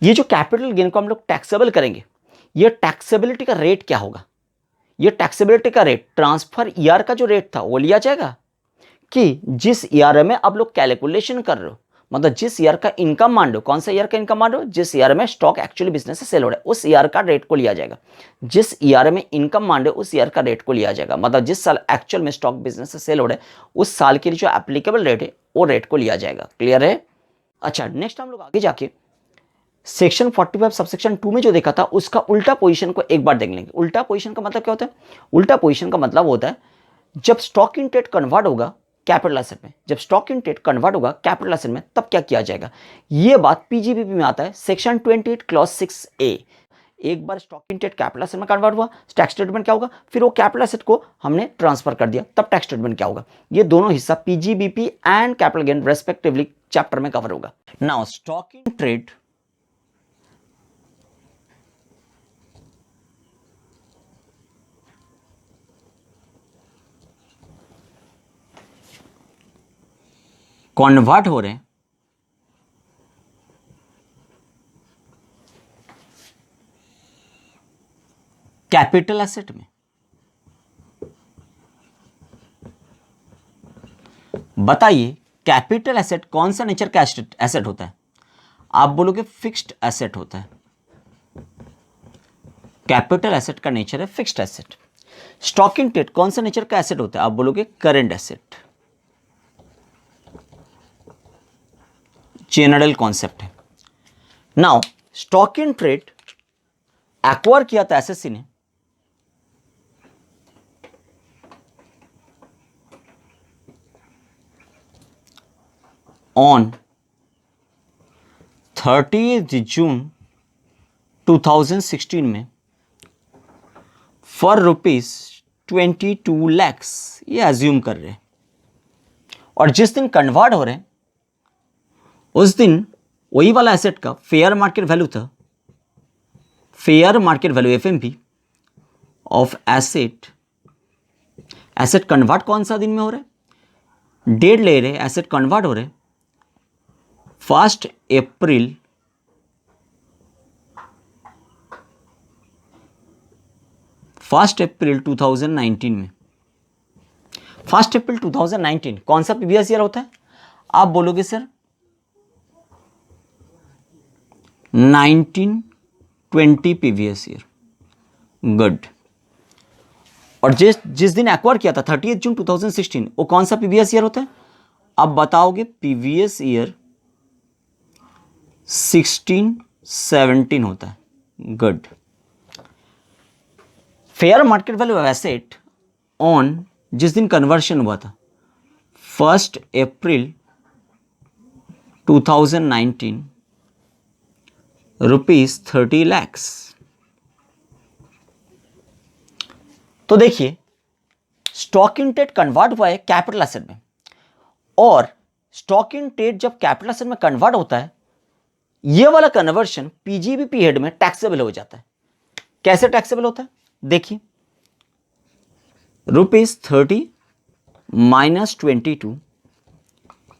ये जो कैपिटल गेन को हम लोग टैक्सेबल करेंगे, ये टैक्सेबिलिटी का रेट क्या होगा, ये टैक्सेबिलिटी का रेट ट्रांसफर ईयर का जो रेट था वो लिया जाएगा, कि जिस ईयर में आप लोग कैलकुलेशन कर रहे हो, मतलब जिस ईयर का इनकम मान लो, कौन सा ईयर का इनकम मान लो, जिस ईयर में स्टॉक एक्चुअली बिजनेस से सेल हो रहा है उस ईयर का रेट को लिया जाएगा। जिस ईयर में इनकम मान लो उस ईयर का रेट को लिया जाएगा, मतलब जिस साल एक्चुअल में स्टॉक बिजनेस से सेल हो रहा है उस साल के लिए जो एप्लीकेबल रेट है वो रेट को लिया जाएगा। क्लियर है। अच्छा, नेक्स्ट हम लोग आगे जाके सेक्शन 45 सबसेक्शन 2 में जो देखा था उसका उल्टा पोजीशन को एक बार देख लेंगे। उल्टा पोजीशन का मतलब क्या होता है, उल्टा पोजीशन का मतलब होता है जब स्टॉक इन ट्रेड कन्वर्ट होगा कैपिटल एसेट में, जब स्टॉक इन ट्रेड कन्वर्ट होगा कैपिटल एसेट में तब क्या किया जाएगा। ये बात पीजीबीपी में आता है सेक्शन 28 क्लॉज 6A। एक बार stock in trade capital asset में कन्वर्ट हुआ, टैक्स ट्रीटमेंट क्या होगा, फिर वो कैपिटल एसेट को हमने ट्रांसफर कर दिया, तब टैक्स ट्रीटमेंट क्या होगा। ये दोनों हिस्सा PGBP and capital gain respectively chapter में कवर होगा। Now stock in trade convert हो रहे हैं कैपिटल एसेट में। बताइए कैपिटल एसेट कौन सा नेचर का एसेट होता है? आप बोलोगे फिक्स्ड एसेट होता है। कैपिटल एसेट का नेचर है fixed asset. Stock in trade कौन सा नेचर का एसेट होता है? आप बोलोगे करंट एसेट। जनरल कॉन्सेप्ट है। Now stock in trade acquire किया था एसएससी ने ऑन 30 जून 2016 में फॉर ₹22 lakhs, ये अज्यूम कर रहे हैं, और जिस दिन कन्वर्ट हो रहे हैं उस दिन वही वाला एसेट का फेयर मार्केट वैल्यू था, fair market value FMV of asset convert कौन सा दिन में हो रहा है? डेट ले रहे, एसेट कन्वर्ट हो रहे 1 अप्रैल 2019 में। 1 अप्रैल 2019 कौन सा प्रीवियस ईयर होता है? आप बोलोगे सर 1920 प्रीवियस ईयर। गुड। और जिस दिन एक्वायर किया था 30 जून 2016, वो कौन सा प्रीवियस ईयर होता है? आप बताओगे प्रीवियस ईयर 16-17 होता है। Good. Fair market value of asset on जिस दिन कन्वर्शन हुआ था 1 अप्रैल 2019 ₹30 lakhs। तो देखिए स्टॉक इन ट्रेड कन्वर्ट हुआ है कैपिटल एसेट में, और स्टॉक इन ट्रेड जब कैपिटल एसेट में कन्वर्ट होता है ये वाला कन्वर्शन पीजीबीपी हेड में टैक्सेबल हो जाता है। कैसे टैक्सेबल होता है? देखिए ₹30 - 22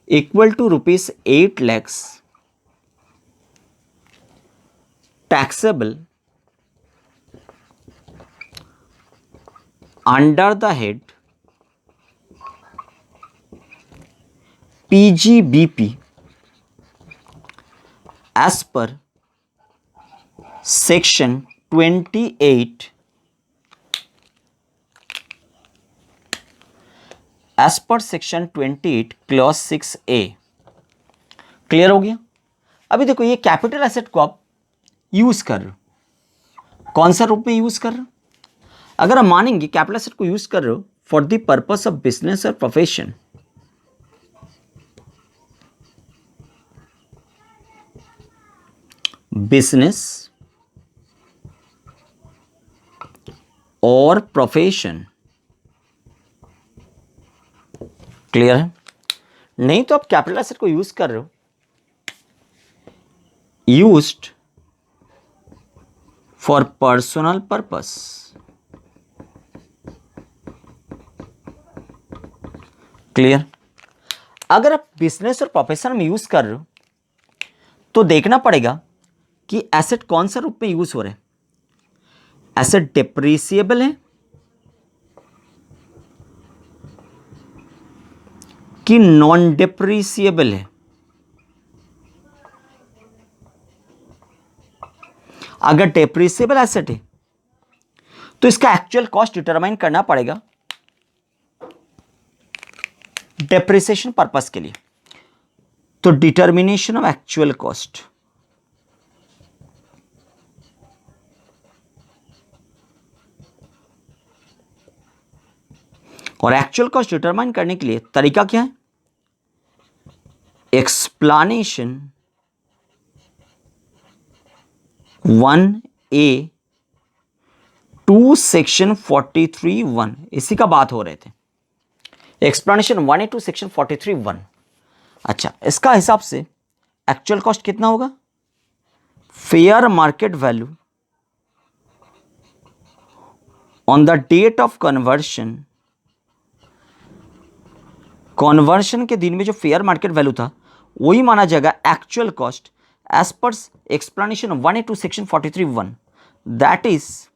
equal to ₹8 lakhs taxable under the head PGBP as per section 28 clause 6A। Clear हो गया? अभी देखो ये कैपिटल एसेट को आप यूज कर रहे हो, कौन सा रूप में यूज कर रहे हो? अगर हम मानेंगे कैपिटल एसेट को यूज कर रहे हो for the purpose of business और प्रोफेशन, बिजनेस और प्रोफेशन, क्लियर है? नहीं तो आप कैपिटल एसेट को यूज कर रहे हो used for personal purpose, clear? अगर आप बिजनेस और प्रोफेशन में यूज कर रहे हो तो देखना पड़ेगा कि एसेट कौन सा रूप में यूज हो रहा है। एसेट डिप्रिसिएबल है कि नॉन डिप्रिसिएबल है? अगर डिप्रिसिएबल एसेट है तो इसका एक्चुअल कॉस्ट डिटरमाइन करना पड़ेगा डेप्रिसिएशन पर्पस के लिए। तो डिटर्मिनेशन ऑफ एक्चुअल कॉस्ट, और एक्चुअल कॉस्ट डिटरमाइन करने के लिए तरीका क्या है? एक्सप्लेनेशन 1A 2 सेक्शन 43(1), इसी का बात हो रहे थे। Explanation 1A 2 section 43(1). अच्छा, इसका हिसाब से एक्चुअल कॉस्ट कितना होगा? Fair market value on the date of conversion, conversion के दिन में जो फेयर मार्केट वैल्यू था वही माना जाएगा actual cost as per explanation 1A 2 section 43(1), that is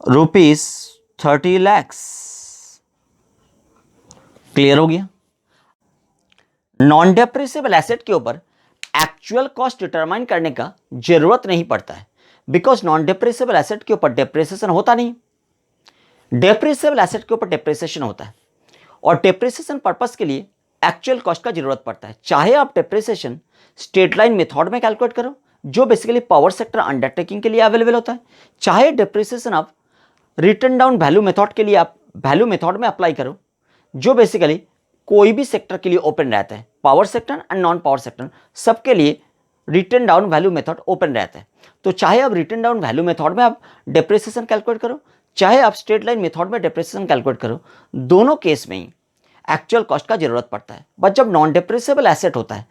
₹30 lakhs। Clear हो गया। नॉन डेप्रेसेबल एसेट के ऊपर एक्चुअल कॉस्ट डिटरमाइन करने का जरूरत नहीं पड़ता है, बिकॉज नॉन डेप्रेसेबल एसेट के ऊपर डेप्रेसिएशन होता नहीं। डेप्रेसेबल एसेट के ऊपर डेप्रेसिएशन होता है, और डेप्रेसिएशन पर्पस के लिए एक्चुअल कॉस्ट का जरूरत पड़ता है। चाहे आप डेप्रेसिएशन स्ट्रेट लाइन मेथड में कैलकुलेट करो, जो बेसिकली पावर सेक्टर अंडरटेकिंग के लिए अवेलेबल होता है, चाहे डेप्रेसिएशन आप रिटर्न डाउन वैल्यू मेथड के लिए आप वैल्यू मेथड में अप्लाई करो, जो बेसिकली कोई भी सेक्टर के लिए ओपन रहता है, power sector and non power sector सबके लिए return down value method open रहता है। तो चाहे आप रिटर्न डाउन वैल्यू मेथड में आप डेप्रेसिएशन कैलकुलेट करो, चाहे आप स्ट्रेट लाइन मेथड में डेप्रेसिएशन कैलकुलेट करो, दोनों केस में ही एक्चुअल कॉस्ट का जरूरत पड़ता है। बट जब नॉन डेप्रेसेबल एसेट होता है,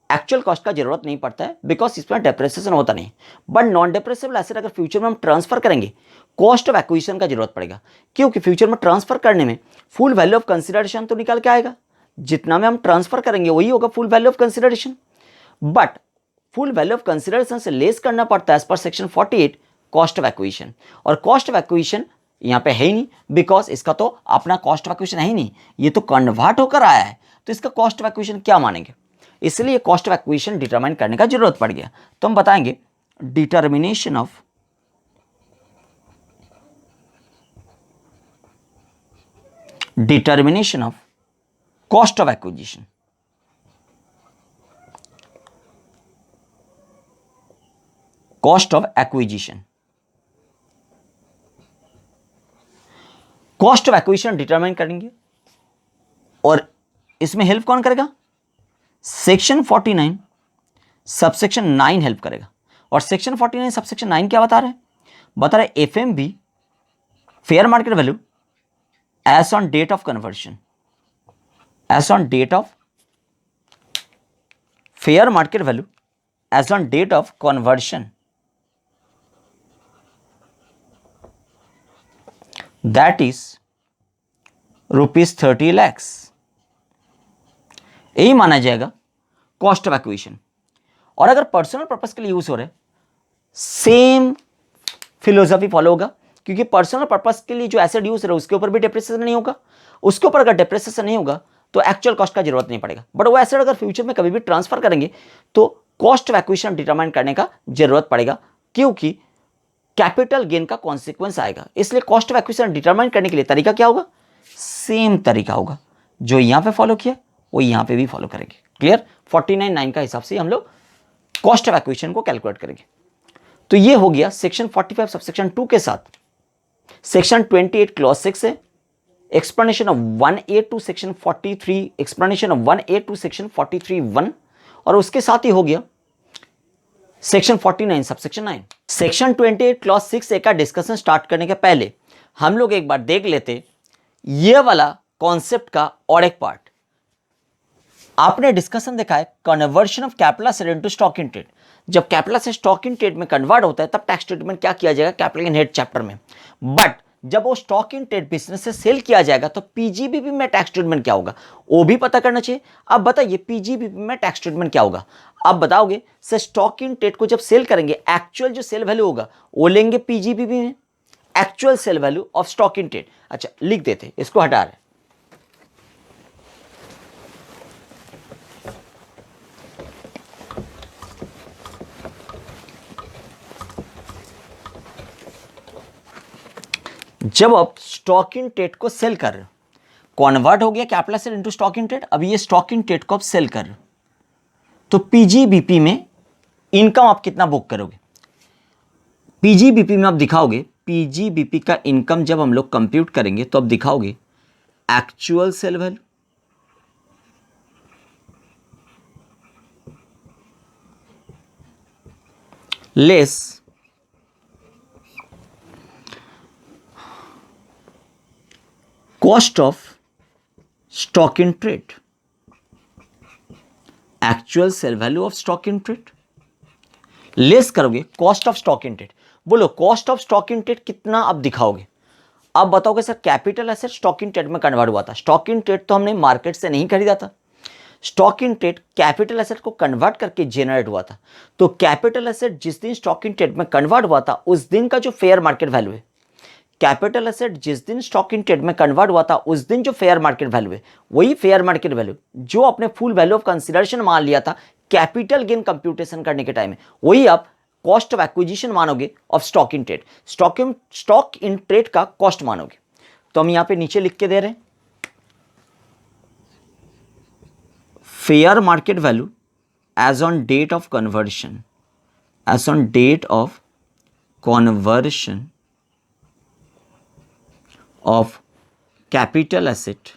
एक्चुअल कॉस्ट का जरूरत नहीं पड़ता है, बिकॉज इसमें डेप्रेसिएशन होता नहीं। बट नॉन डेप्रेसेबल एसेट अगर फ्यूचर में हम ट्रांसफर करेंगे, कॉस्ट ऑफ एक्विजिशन का जरूरत पड़ेगा, क्योंकि फ्यूचर में ट्रांसफर करने में फुल वैल्यू ऑफ कंसिडरेशन तो निकल के आएगा, जितना में हम ट्रांसफर करेंगे वही होगा full value of consideration. But full value of consideration से लेस करना पड़ता है as per section 48 cost of acquisition, और कॉस्ट ऑफ एक्विजिशन यहाँ पे है ही नहीं, बिकॉज इसका तो अपना कॉस्ट ऑफ एक्विजिशन है ही नहीं, ये तो कन्वर्ट होकर आया है, तो इसका कॉस्ट ऑफ एक्विजिशन क्या मानेंगे, इसलिए कॉस्ट ऑफ एक्विजिशन डिटरमाइन करने का जरूरत पड़ गया। तो हम बताएंगे determination of cost of acquisition. Cost of acquisition, cost of acquisition determine करेंगे, और इसमें हेल्प कौन करेगा, सेक्शन 49 सबसेक्शन 9 हेल्प करेगा। और सेक्शन 49 सबसेक्शन 9 क्या बता रहे हैं, बता रहे FMV fair market value as on date of conversion, as on date of fair market value as on date of conversion, that is ₹30 lakhs, यही माना जाएगा कॉस्ट ऑफ एक्विजिशन। और अगर पर्सनल पर्पस के लिए यूज हो रहे, सेम फिलोसफी फॉलो होगा, क्योंकि पर्सनल पर्पस के लिए जो एसेट यूज हो रहा है उसके ऊपर भी डेप्रिसिएशन नहीं होगा, उसके ऊपर अगर डेप्रिसिएशन नहीं होगा तो एक्चुअल कॉस्ट का जरूरत नहीं पड़ेगा। बट वो एसेट अगर फ्यूचर में कभी भी ट्रांसफर करेंगे तो कॉस्ट ऑफ एक्विजिशन डिटरमाइन करने का जरूरत पड़ेगा, क्योंकि कैपिटल गेन का कॉन्सिक्वेंस आएगा। इसलिए कॉस्ट ऑफ एक्विजिशन डिटरमाइन करने के लिए तरीका क्या होगा, सेम तरीका होगा, जो यहां पे फॉलो किया वो यहां पे भी फॉलो करेंगे। क्लियर, 49(9) का हिसाब से हम लोग कॉस्ट ऑफ एक्विजिशन को कैलकुलेट करेंगे। तो ये हो गया सेक्शन 45 सबसेक्शन 2 के साथ सेक्शन 28 क्लॉज 6 है, explanation of 1A to section 43, explanation of 1A to section 43(1), और उसके साथ ही हो गया section 49 subsection 9। Section 28 clause 6A का डिस्कशन स्टार्ट करने के पहले हम लोग एक बार देख लेते ये वाला कॉन्सेप्ट का और एक पार्ट। आपने डिस्कशन देखा है conversion of capital asset into stock in trade. जब capital asset stock in trade में कन्वर्ट होता है तब टैक्स ट्रीटमेंट क्या किया जाएगा, कैपिटल इन हेड चैप्टर में। बट जब वो स्टॉक इन ट्रेड बिजनेस से सेल किया जाएगा तो पीजीबीपी में टैक्स ट्रीटमेंट क्या होगा वो भी पता करना चाहिए। अब बताइए पीजीबीपी में टैक्स ट्रीटमेंट क्या होगा, अब बताओगे सर स्टॉक इन ट्रेड को जब सेल करेंगे एक्चुअल जो सेल वैल्यू होगा वो लेंगे पीजीबीपी में, actual sale value of stock in trade. अच्छा लिख देते, इसको हटा रहे। जब आप स्टॉक इन ट्रेड को सेल कर रहे हो, कन्वर्ट हो गया capital asset into stock in trade, अब ये स्टॉक इन ट्रेड को आप सेल कर रहे हो तो पीजीबीपी में इनकम आप कितना बुक करोगे, पीजीबीपी में आप दिखाओगे, पीजीबीपी का इनकम जब हम लोग कंप्यूट करेंगे तो आप दिखाओगे actual sale value less cost of stock in trade, actual sale value of stock in trade less करोगे cost of stock in trade. बोलो cost of stock in trade कितना आप दिखाओगे। अब बताओगे sir capital asset stock in trade में convert हुआ था, स्टॉक इन ट्रेड तो हमने मार्केट से नहीं खरीदा था, stock in trade capital asset को कन्वर्ट करके जेनरेट हुआ था। तो कैपिटल एसेट जिस दिन स्टॉक इन ट्रेड में कन्वर्ट हुआ था उस दिन का जो फेयर मार्केट वैल्यू है, कैपिटल एसेट जिस दिन स्टॉक इन ट्रेड में कन्वर्ट हुआ था उस दिन जो फेयर मार्केट वैल्यू है वही फेयर मार्केट वैल्यू जो आपने फुल वैल्यू ऑफ कंसिडरेशन मान लिया था कैपिटल गेन कंप्यूटेशन करने के टाइम में, वही आप कॉस्ट ऑफ एक्विजिशन मानोगे of stock in trade, stock in trade का कॉस्ट मानोगे। तो हम यहां पे नीचे लिख के दे रहे हैं fair market value as on date of conversion, as on date of conversion of capital asset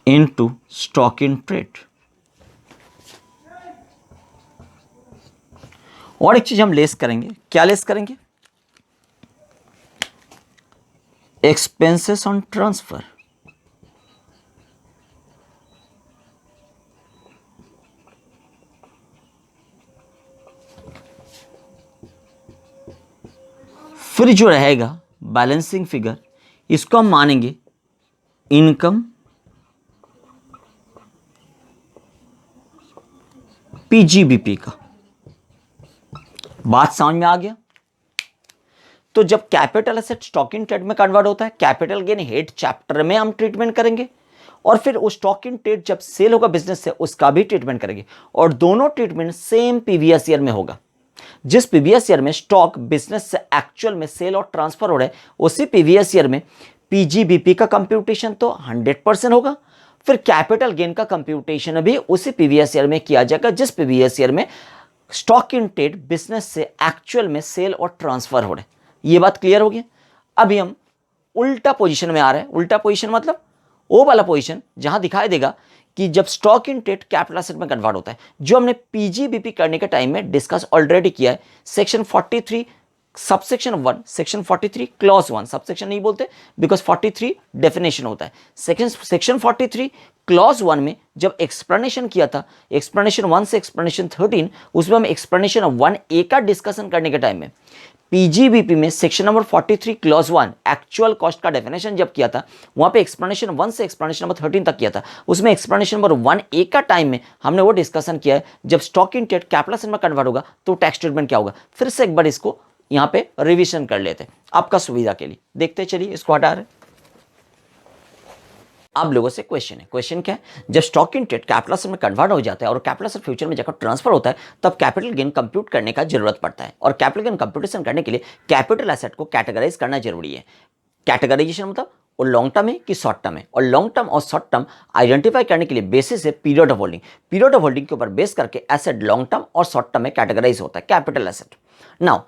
into stock in trade। और एक चीज हम लेस करेंगे, क्या लेस करेंगे? Expenses on transfer. फिर जो रहेगा बैलेंसिंग फिगर, इसको हम मानेंगे इनकम पीजीबीपी का। बात समझ में आ गया? तो जब capital asset stock in trade में कन्वर्ट होता है, कैपिटल गेन हेड चैप्टर में हम ट्रीटमेंट करेंगे और फिर उस स्टॉक इन ट्रेड जब सेल होगा बिजनेस से उसका भी ट्रीटमेंट करेंगे और दोनों ट्रीटमेंट सेम प्रीवियस ईयर में होगा। जिस प्रीवियस ईयर में स्टॉक बिजनेस से एक्चुअल में सेल और ट्रांसफर हो रहा है उसी प्रीवियस ईयर में पीजीबीपी का कंप्यूटेशन तो 100% होगा, फिर कैपिटल गेन का कंप्यूटेशन भी उसी प्रीवियस ईयर में किया जाएगा जिस प्रीवियस ईयर में स्टॉक इन ट्रेड बिजनेस से एक्चुअल में सेल और ट्रांसफर हो रहे। ये बात क्लियर हो गई? अभी हम उल्टा पोजीशन में आ रहे हैं। उल्टा पोजीशन मतलब वो वाला पोजीशन जहां दिखाई देगा कि जब stock in trade capital asset में कन्वर्ट होता है, जो हमने पीजीबीपी करने के टाइम में डिस्कस ऑलरेडी किया है। Section 43 subsection 1, section 43 clause 1, subsection नहीं बोलते बिकॉज 43 डेफिनेशन होता है। सेक्शन 43 क्लॉज 1 में जब एक्सप्लेनेशन किया था, एक्सप्लेनेशन 1 से एक्सप्लेनेशन 13, उसमें हम एक्सप्लेनेशन 1A का डिस्कशन करने के टाइम में पीजीबीपी में section number 43 clause 1 actual cost का डेफिनेशन जब किया था, वहां पे एक्सप्लेनेशन 1 से एक्सप्लेनेशन नंबर 13 तक किया था। उसमें एक्सप्लेनेशन नंबर 1A का टाइम में हमने वो डिस्कशन किया है जब stock in trade capital asset में कन्वर्ट होगा तो टैक्स ट्रीटमेंट क्या होगा। फिर से एक बार इसको यहां पे रिवीजन कर लेते हैं आपका सुविधा के लिए। देखते चलिए, इसको हटा रहे। आप लोगों से क्वेश्चन है, क्वेश्चन क्या है? जब stock in trade capital asset में कन्वर्ट हो जाता है और कैपिटल एसेट फ्यूचर में जाकर ट्रांसफर होता है तब कैपिटल गेन कंप्यूट करने का जरूरत पड़ता है और कैपिटल गेन कंप्यूटेशन करने के लिए कैपिटल एसेट को कैटेगराइज करना जरूरी है। कैटेगराइजेशन मतलब वो लॉन्ग टर्म है कि शॉर्ट टर्म है, और लॉन्ग टर्म और शॉर्ट टर्म आइडेंटिफाई करने के लिए बेसिस है period of holding. Period of holding के ऊपर बेस करके एसेट लॉन्ग टर्म और शॉर्ट टर्म में कैटेगराइज होता है कैपिटल एसेट। नाउ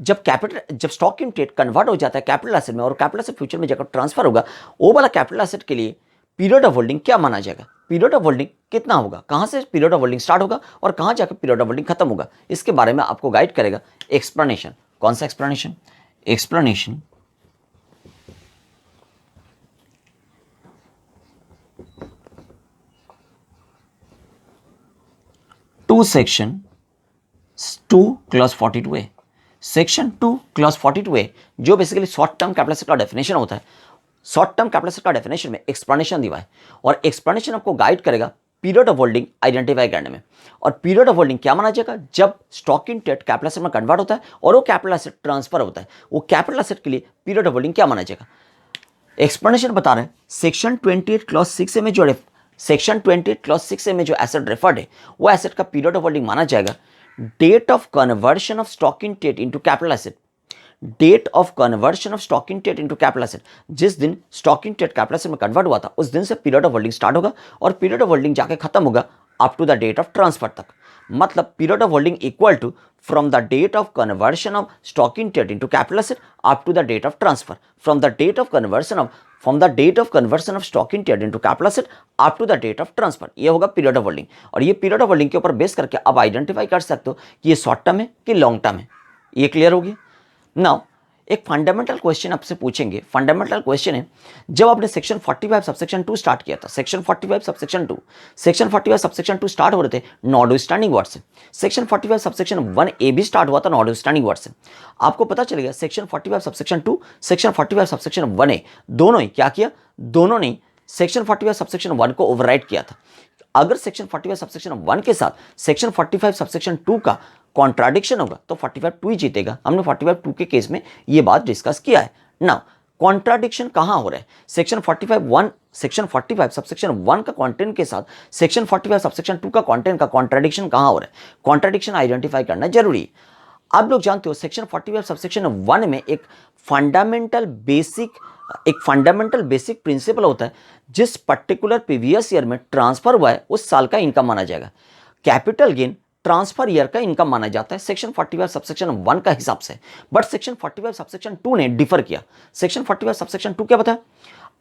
जब स्टॉक इन ट्रेड कन्वर्ट हो जाता है कैपिटल एसेट में और कैपिटल एसेट फ्यूचर में जाकर ट्रांसफर होगा, वो वाला कैपिटल एसेट के लिए पीरियड ऑफ होल्डिंग क्या माना जाएगा? पीरियड ऑफ होल्डिंग कितना होगा, कहां से पीरियड ऑफ होल्डिंग स्टार्ट होगा और कहां जाकर पीरियड ऑफ होल्डिंग खत्म होगा, इसके बारे में आपको गाइड करेगा एक्सप्लेनेशन। कौन सा explanation? Explanation to section 2 clause 42A। Section 2 clause 42A जो basically short term capital asset का डेफिनेशन होता है। शॉर्ट टर्म कैपिटल एसेट का डेफिनेशन में एक्सप्लेनेशन दिया है और एक्सप्लेनेशन आपको गाइड करेगा पीरियड ऑफ होल्डिंग आइडेंटिफाई करने में। और पीरियड ऑफ होल्डिंग क्या माना जाएगा? जब stock in trade capital asset में कन्वर्ट होता है और वो कैपिटल एसेट ट्रांसफर होता है, वो कैपिटल एसेट के लिए पीरियड ऑफ होल्डिंग क्या माना जाएगा? एक्सप्लेनेशन बता रहे हैं सेक्शन 28 क्लॉज 6 में जो सेक्शन 28 क्लॉज 6 में जो एसेट रेफर्ड है वो एसेट का पीरियड ऑफ होल्डिंग माना जाएगा date of conversion of stock in trade into capital asset. Date of conversion of stock in trade into capital asset, जिस दिन stock in trade capital asset में convert हुआ था उस दिन से पीरियड ऑफ होल्डिंग स्टार्ट होगा और पीरियड ऑफ होल्डिंग जाके खत्म होगा up to the date of transfer तक। मतलब period of holding equal to from the date of conversion of stock in trade into capital asset up to the date of transfer, from the date of conversion of stock in trade into capital asset up to the date of transfer. ये होगा period of holding. और ये period of holding के ऊपर base करके आप identify कर सकते हो कि ये शॉर्ट टर्म है कि लॉन्ग टर्म है। ये क्लियर हो गया? नाउ एक फंडामेंटल क्वेश्चन आपसे पूछेंगे। फंडामेंटल क्वेश्चन है, जब आपने सेक्शन 45 सबसेक्शन 2 स्टार्ट किया था, सेक्शन 45 सबसेक्शन 2 स्टार्ट हो रहे थे नॉट स्टैंडिंग वर्ड से। सेक्शन 45 सबसेक्शन 1A भी स्टार्ट हुआ था नॉट स्टैंडिंग वर्ड से। आपको पता चलेगा section 45 subsection 2, section 45 subsection 1A दोनों ही क्या किया? दोनों ने सेक्शन 45 सबसेक्शन 1 को ओवरराइड किया था। अगर सेक्शन 45 सबसेक्शन 1 के साथ सेक्शन 45 सबसेक्शन 2 का कॉन्ट्राडिक्शन होगा तो 45 2 ही जीतेगा। हमने 45 2 के केस में ये बात डिस्कस किया है। नाउ कॉन्ट्राडिक्शन कहां हो रहा है? सेक्शन 45 सबसेक्शन 1 का कंटेंट के साथ सेक्शन 45 सबसेक्शन 2 का कंटेंट का कॉन्ट्राडिक्शन कहां हो रहा है? कॉन्ट्राडिक्शन आइडेंटिफाई करना जरूरी है। आप लोग जानते हो सेक्शन 45 सबसेक्शन 1 में एक फंडामेंटल बेसिक प्रिंसिपल होता है, जिस पर्टिकुलर प्रीवियस ईयर में ट्रांसफर हुआ है उस साल का इनकम माना जाएगा। कैपिटल गेन ट्रांसफर ईयर का इनकम माना जाता है सेक्शन 45 सबसेक्शन 1 का हिसाब से। बट सेक्शन 45 सबसेक्शन 2 ने डिफर किया। सेक्शन 45 सबसेक्शन 2 क्या बताया?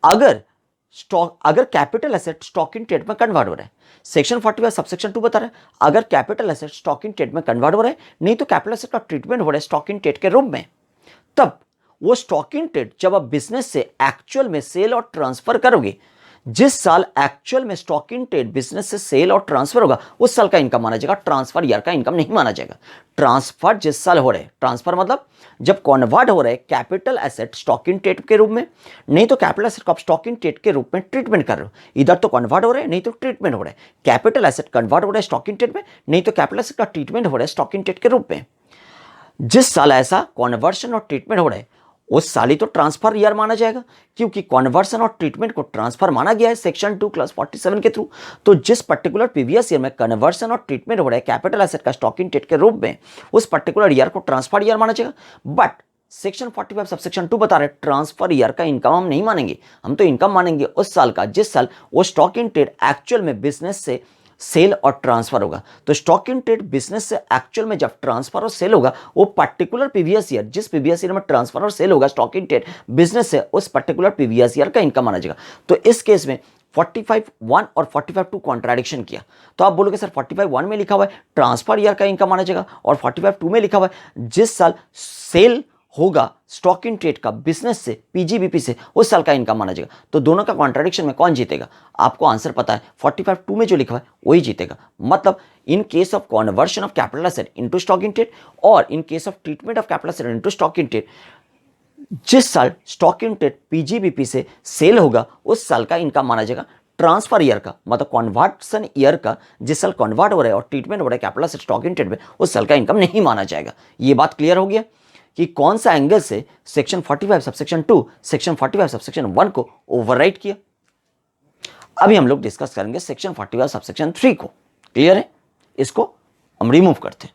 अगर capital asset stock in trade में कन्वर्ट हो रहा है, सेक्शन 45 सबसेक्शन 2 बता रहा है अगर capital asset stock in trade में कन्वर्ट हो रहा है, नहीं तो कैपिटल एसेट का ट्रीटमेंट हो रहा है स्टॉक इन ट्रेड के रूप में, तब वो स्टॉक इन ट्रेड जब आप बिजनेस से एक्चुअल में सेल और ट्रांसफर करोगे, जिस साल एक्चुअल में स्टॉक इन ट्रेड बिजनेस से सेल और ट्रांसफर होगा उस साल का इनकम माना जाएगा, ट्रांसफर ईयर का इनकम नहीं माना जाएगा। ट्रांसफर जिस साल हो रहा है, ट्रांसफर मतलब जब कन्वर्ट हो रहा है capital asset stock in trade के रूप में, नहीं तो कैपिटल एसेट को आप स्टॉक इन ट्रेड के रूप में ट्रीटमेंट कर रहे हो। इधर तो कन्वर्ट हो रहा है, नहीं तो ट्रीटमेंट हो रहा है। कैपिटल एसेट कन्वर्ट हो रहा है स्टॉक इन ट्रेड में, नहीं तो कैपिटल एसेट का ट्रीटमेंट हो रहा है स्टॉक इन ट्रेड के रूप में। जिस साल ऐसा कन्वर्शन और ट्रीटमेंट हो रहा है उस साल ही तो ट्रांसफर ईयर माना जाएगा, क्योंकि कन्वर्सन और ट्रीटमेंट को ट्रांसफर माना गया है सेक्शन 2 क्लास 47 के थ्रू। तो जिस पर्टिकुलर प्रीवियस ईयर में कन्वर्सन और ट्रीटमेंट हो रहा है कैपिटल एसेट का स्टॉक इन ट्रेड के रूप में, उस पर्टिकुलर ईयर को ट्रांसफर ईयर माना जाएगा। बट सेक्शन 45 सबसेक्शन 2 बता रहे ट्रांसफर ईयर का इनकम हम नहीं मानेंगे, हम तो इनकम मानेंगे उस साल का जिस साल वो स्टॉक इन ट्रेड एक्चुअल में बिजनेस से सेल और ट्रांसफर होगा। तो स्टॉक इन ट्रेड बिजनेस से एक्चुअल में जब ट्रांसफर और सेल होगा, वो पर्टिकुलर प्रीवियस ईयर जिस प्रीवियस ईयर में ट्रांसफर और सेल होगा स्टॉक इन ट्रेड बिजनेस से, उस पर्टिकुलर प्रीवियस ईयर का इनकम माना जाएगा। तो इस केस में 45(1) और 45(2) कॉन्ट्राडिक्शन किया तो आप बोलोगे सर 45(1) में लिखा हुआ है ट्रांसफर ईयर का इनकम माना जाएगा और 45(2) में लिखा हुआ है जिस साल सेल होगा स्टॉक इन ट्रेड का बिजनेस से पीजीबीपी से उस साल का इनकम माना जाएगा। तो दोनों का कॉन्ट्राडिक्शन में कौन जीतेगा? आपको आंसर पता है, 45(2) में जो लिखा है वही जीतेगा। मतलब in case of conversion of capital asset into stock in trade और in case of treatment of capital asset into stock in trade, जिस साल स्टॉक इन ट्रेड पीजीबीपी से सेल होगा उस साल का इनकम माना जाएगा। ट्रांसफर ईयर का मतलब कन्वर्सन ईयर का जिस साल कन्वर्ट हो रहा है और ट्रीटमेंट हो रहा है capital asset stock in trade में, उस साल का इनकम नहीं माना जाएगा। ये बात क्लियर हो गया कि कौन सा एंगल से सेक्शन 45 सबसेक्शन 2 सेक्शन 45 सबसेक्शन 1 को ओवरराइड किया। अभी हम लोग डिस्कस करेंगे सेक्शन 45 सबसेक्शन 3 को। क्लियर है? इसको हम रिमूव करते हैं।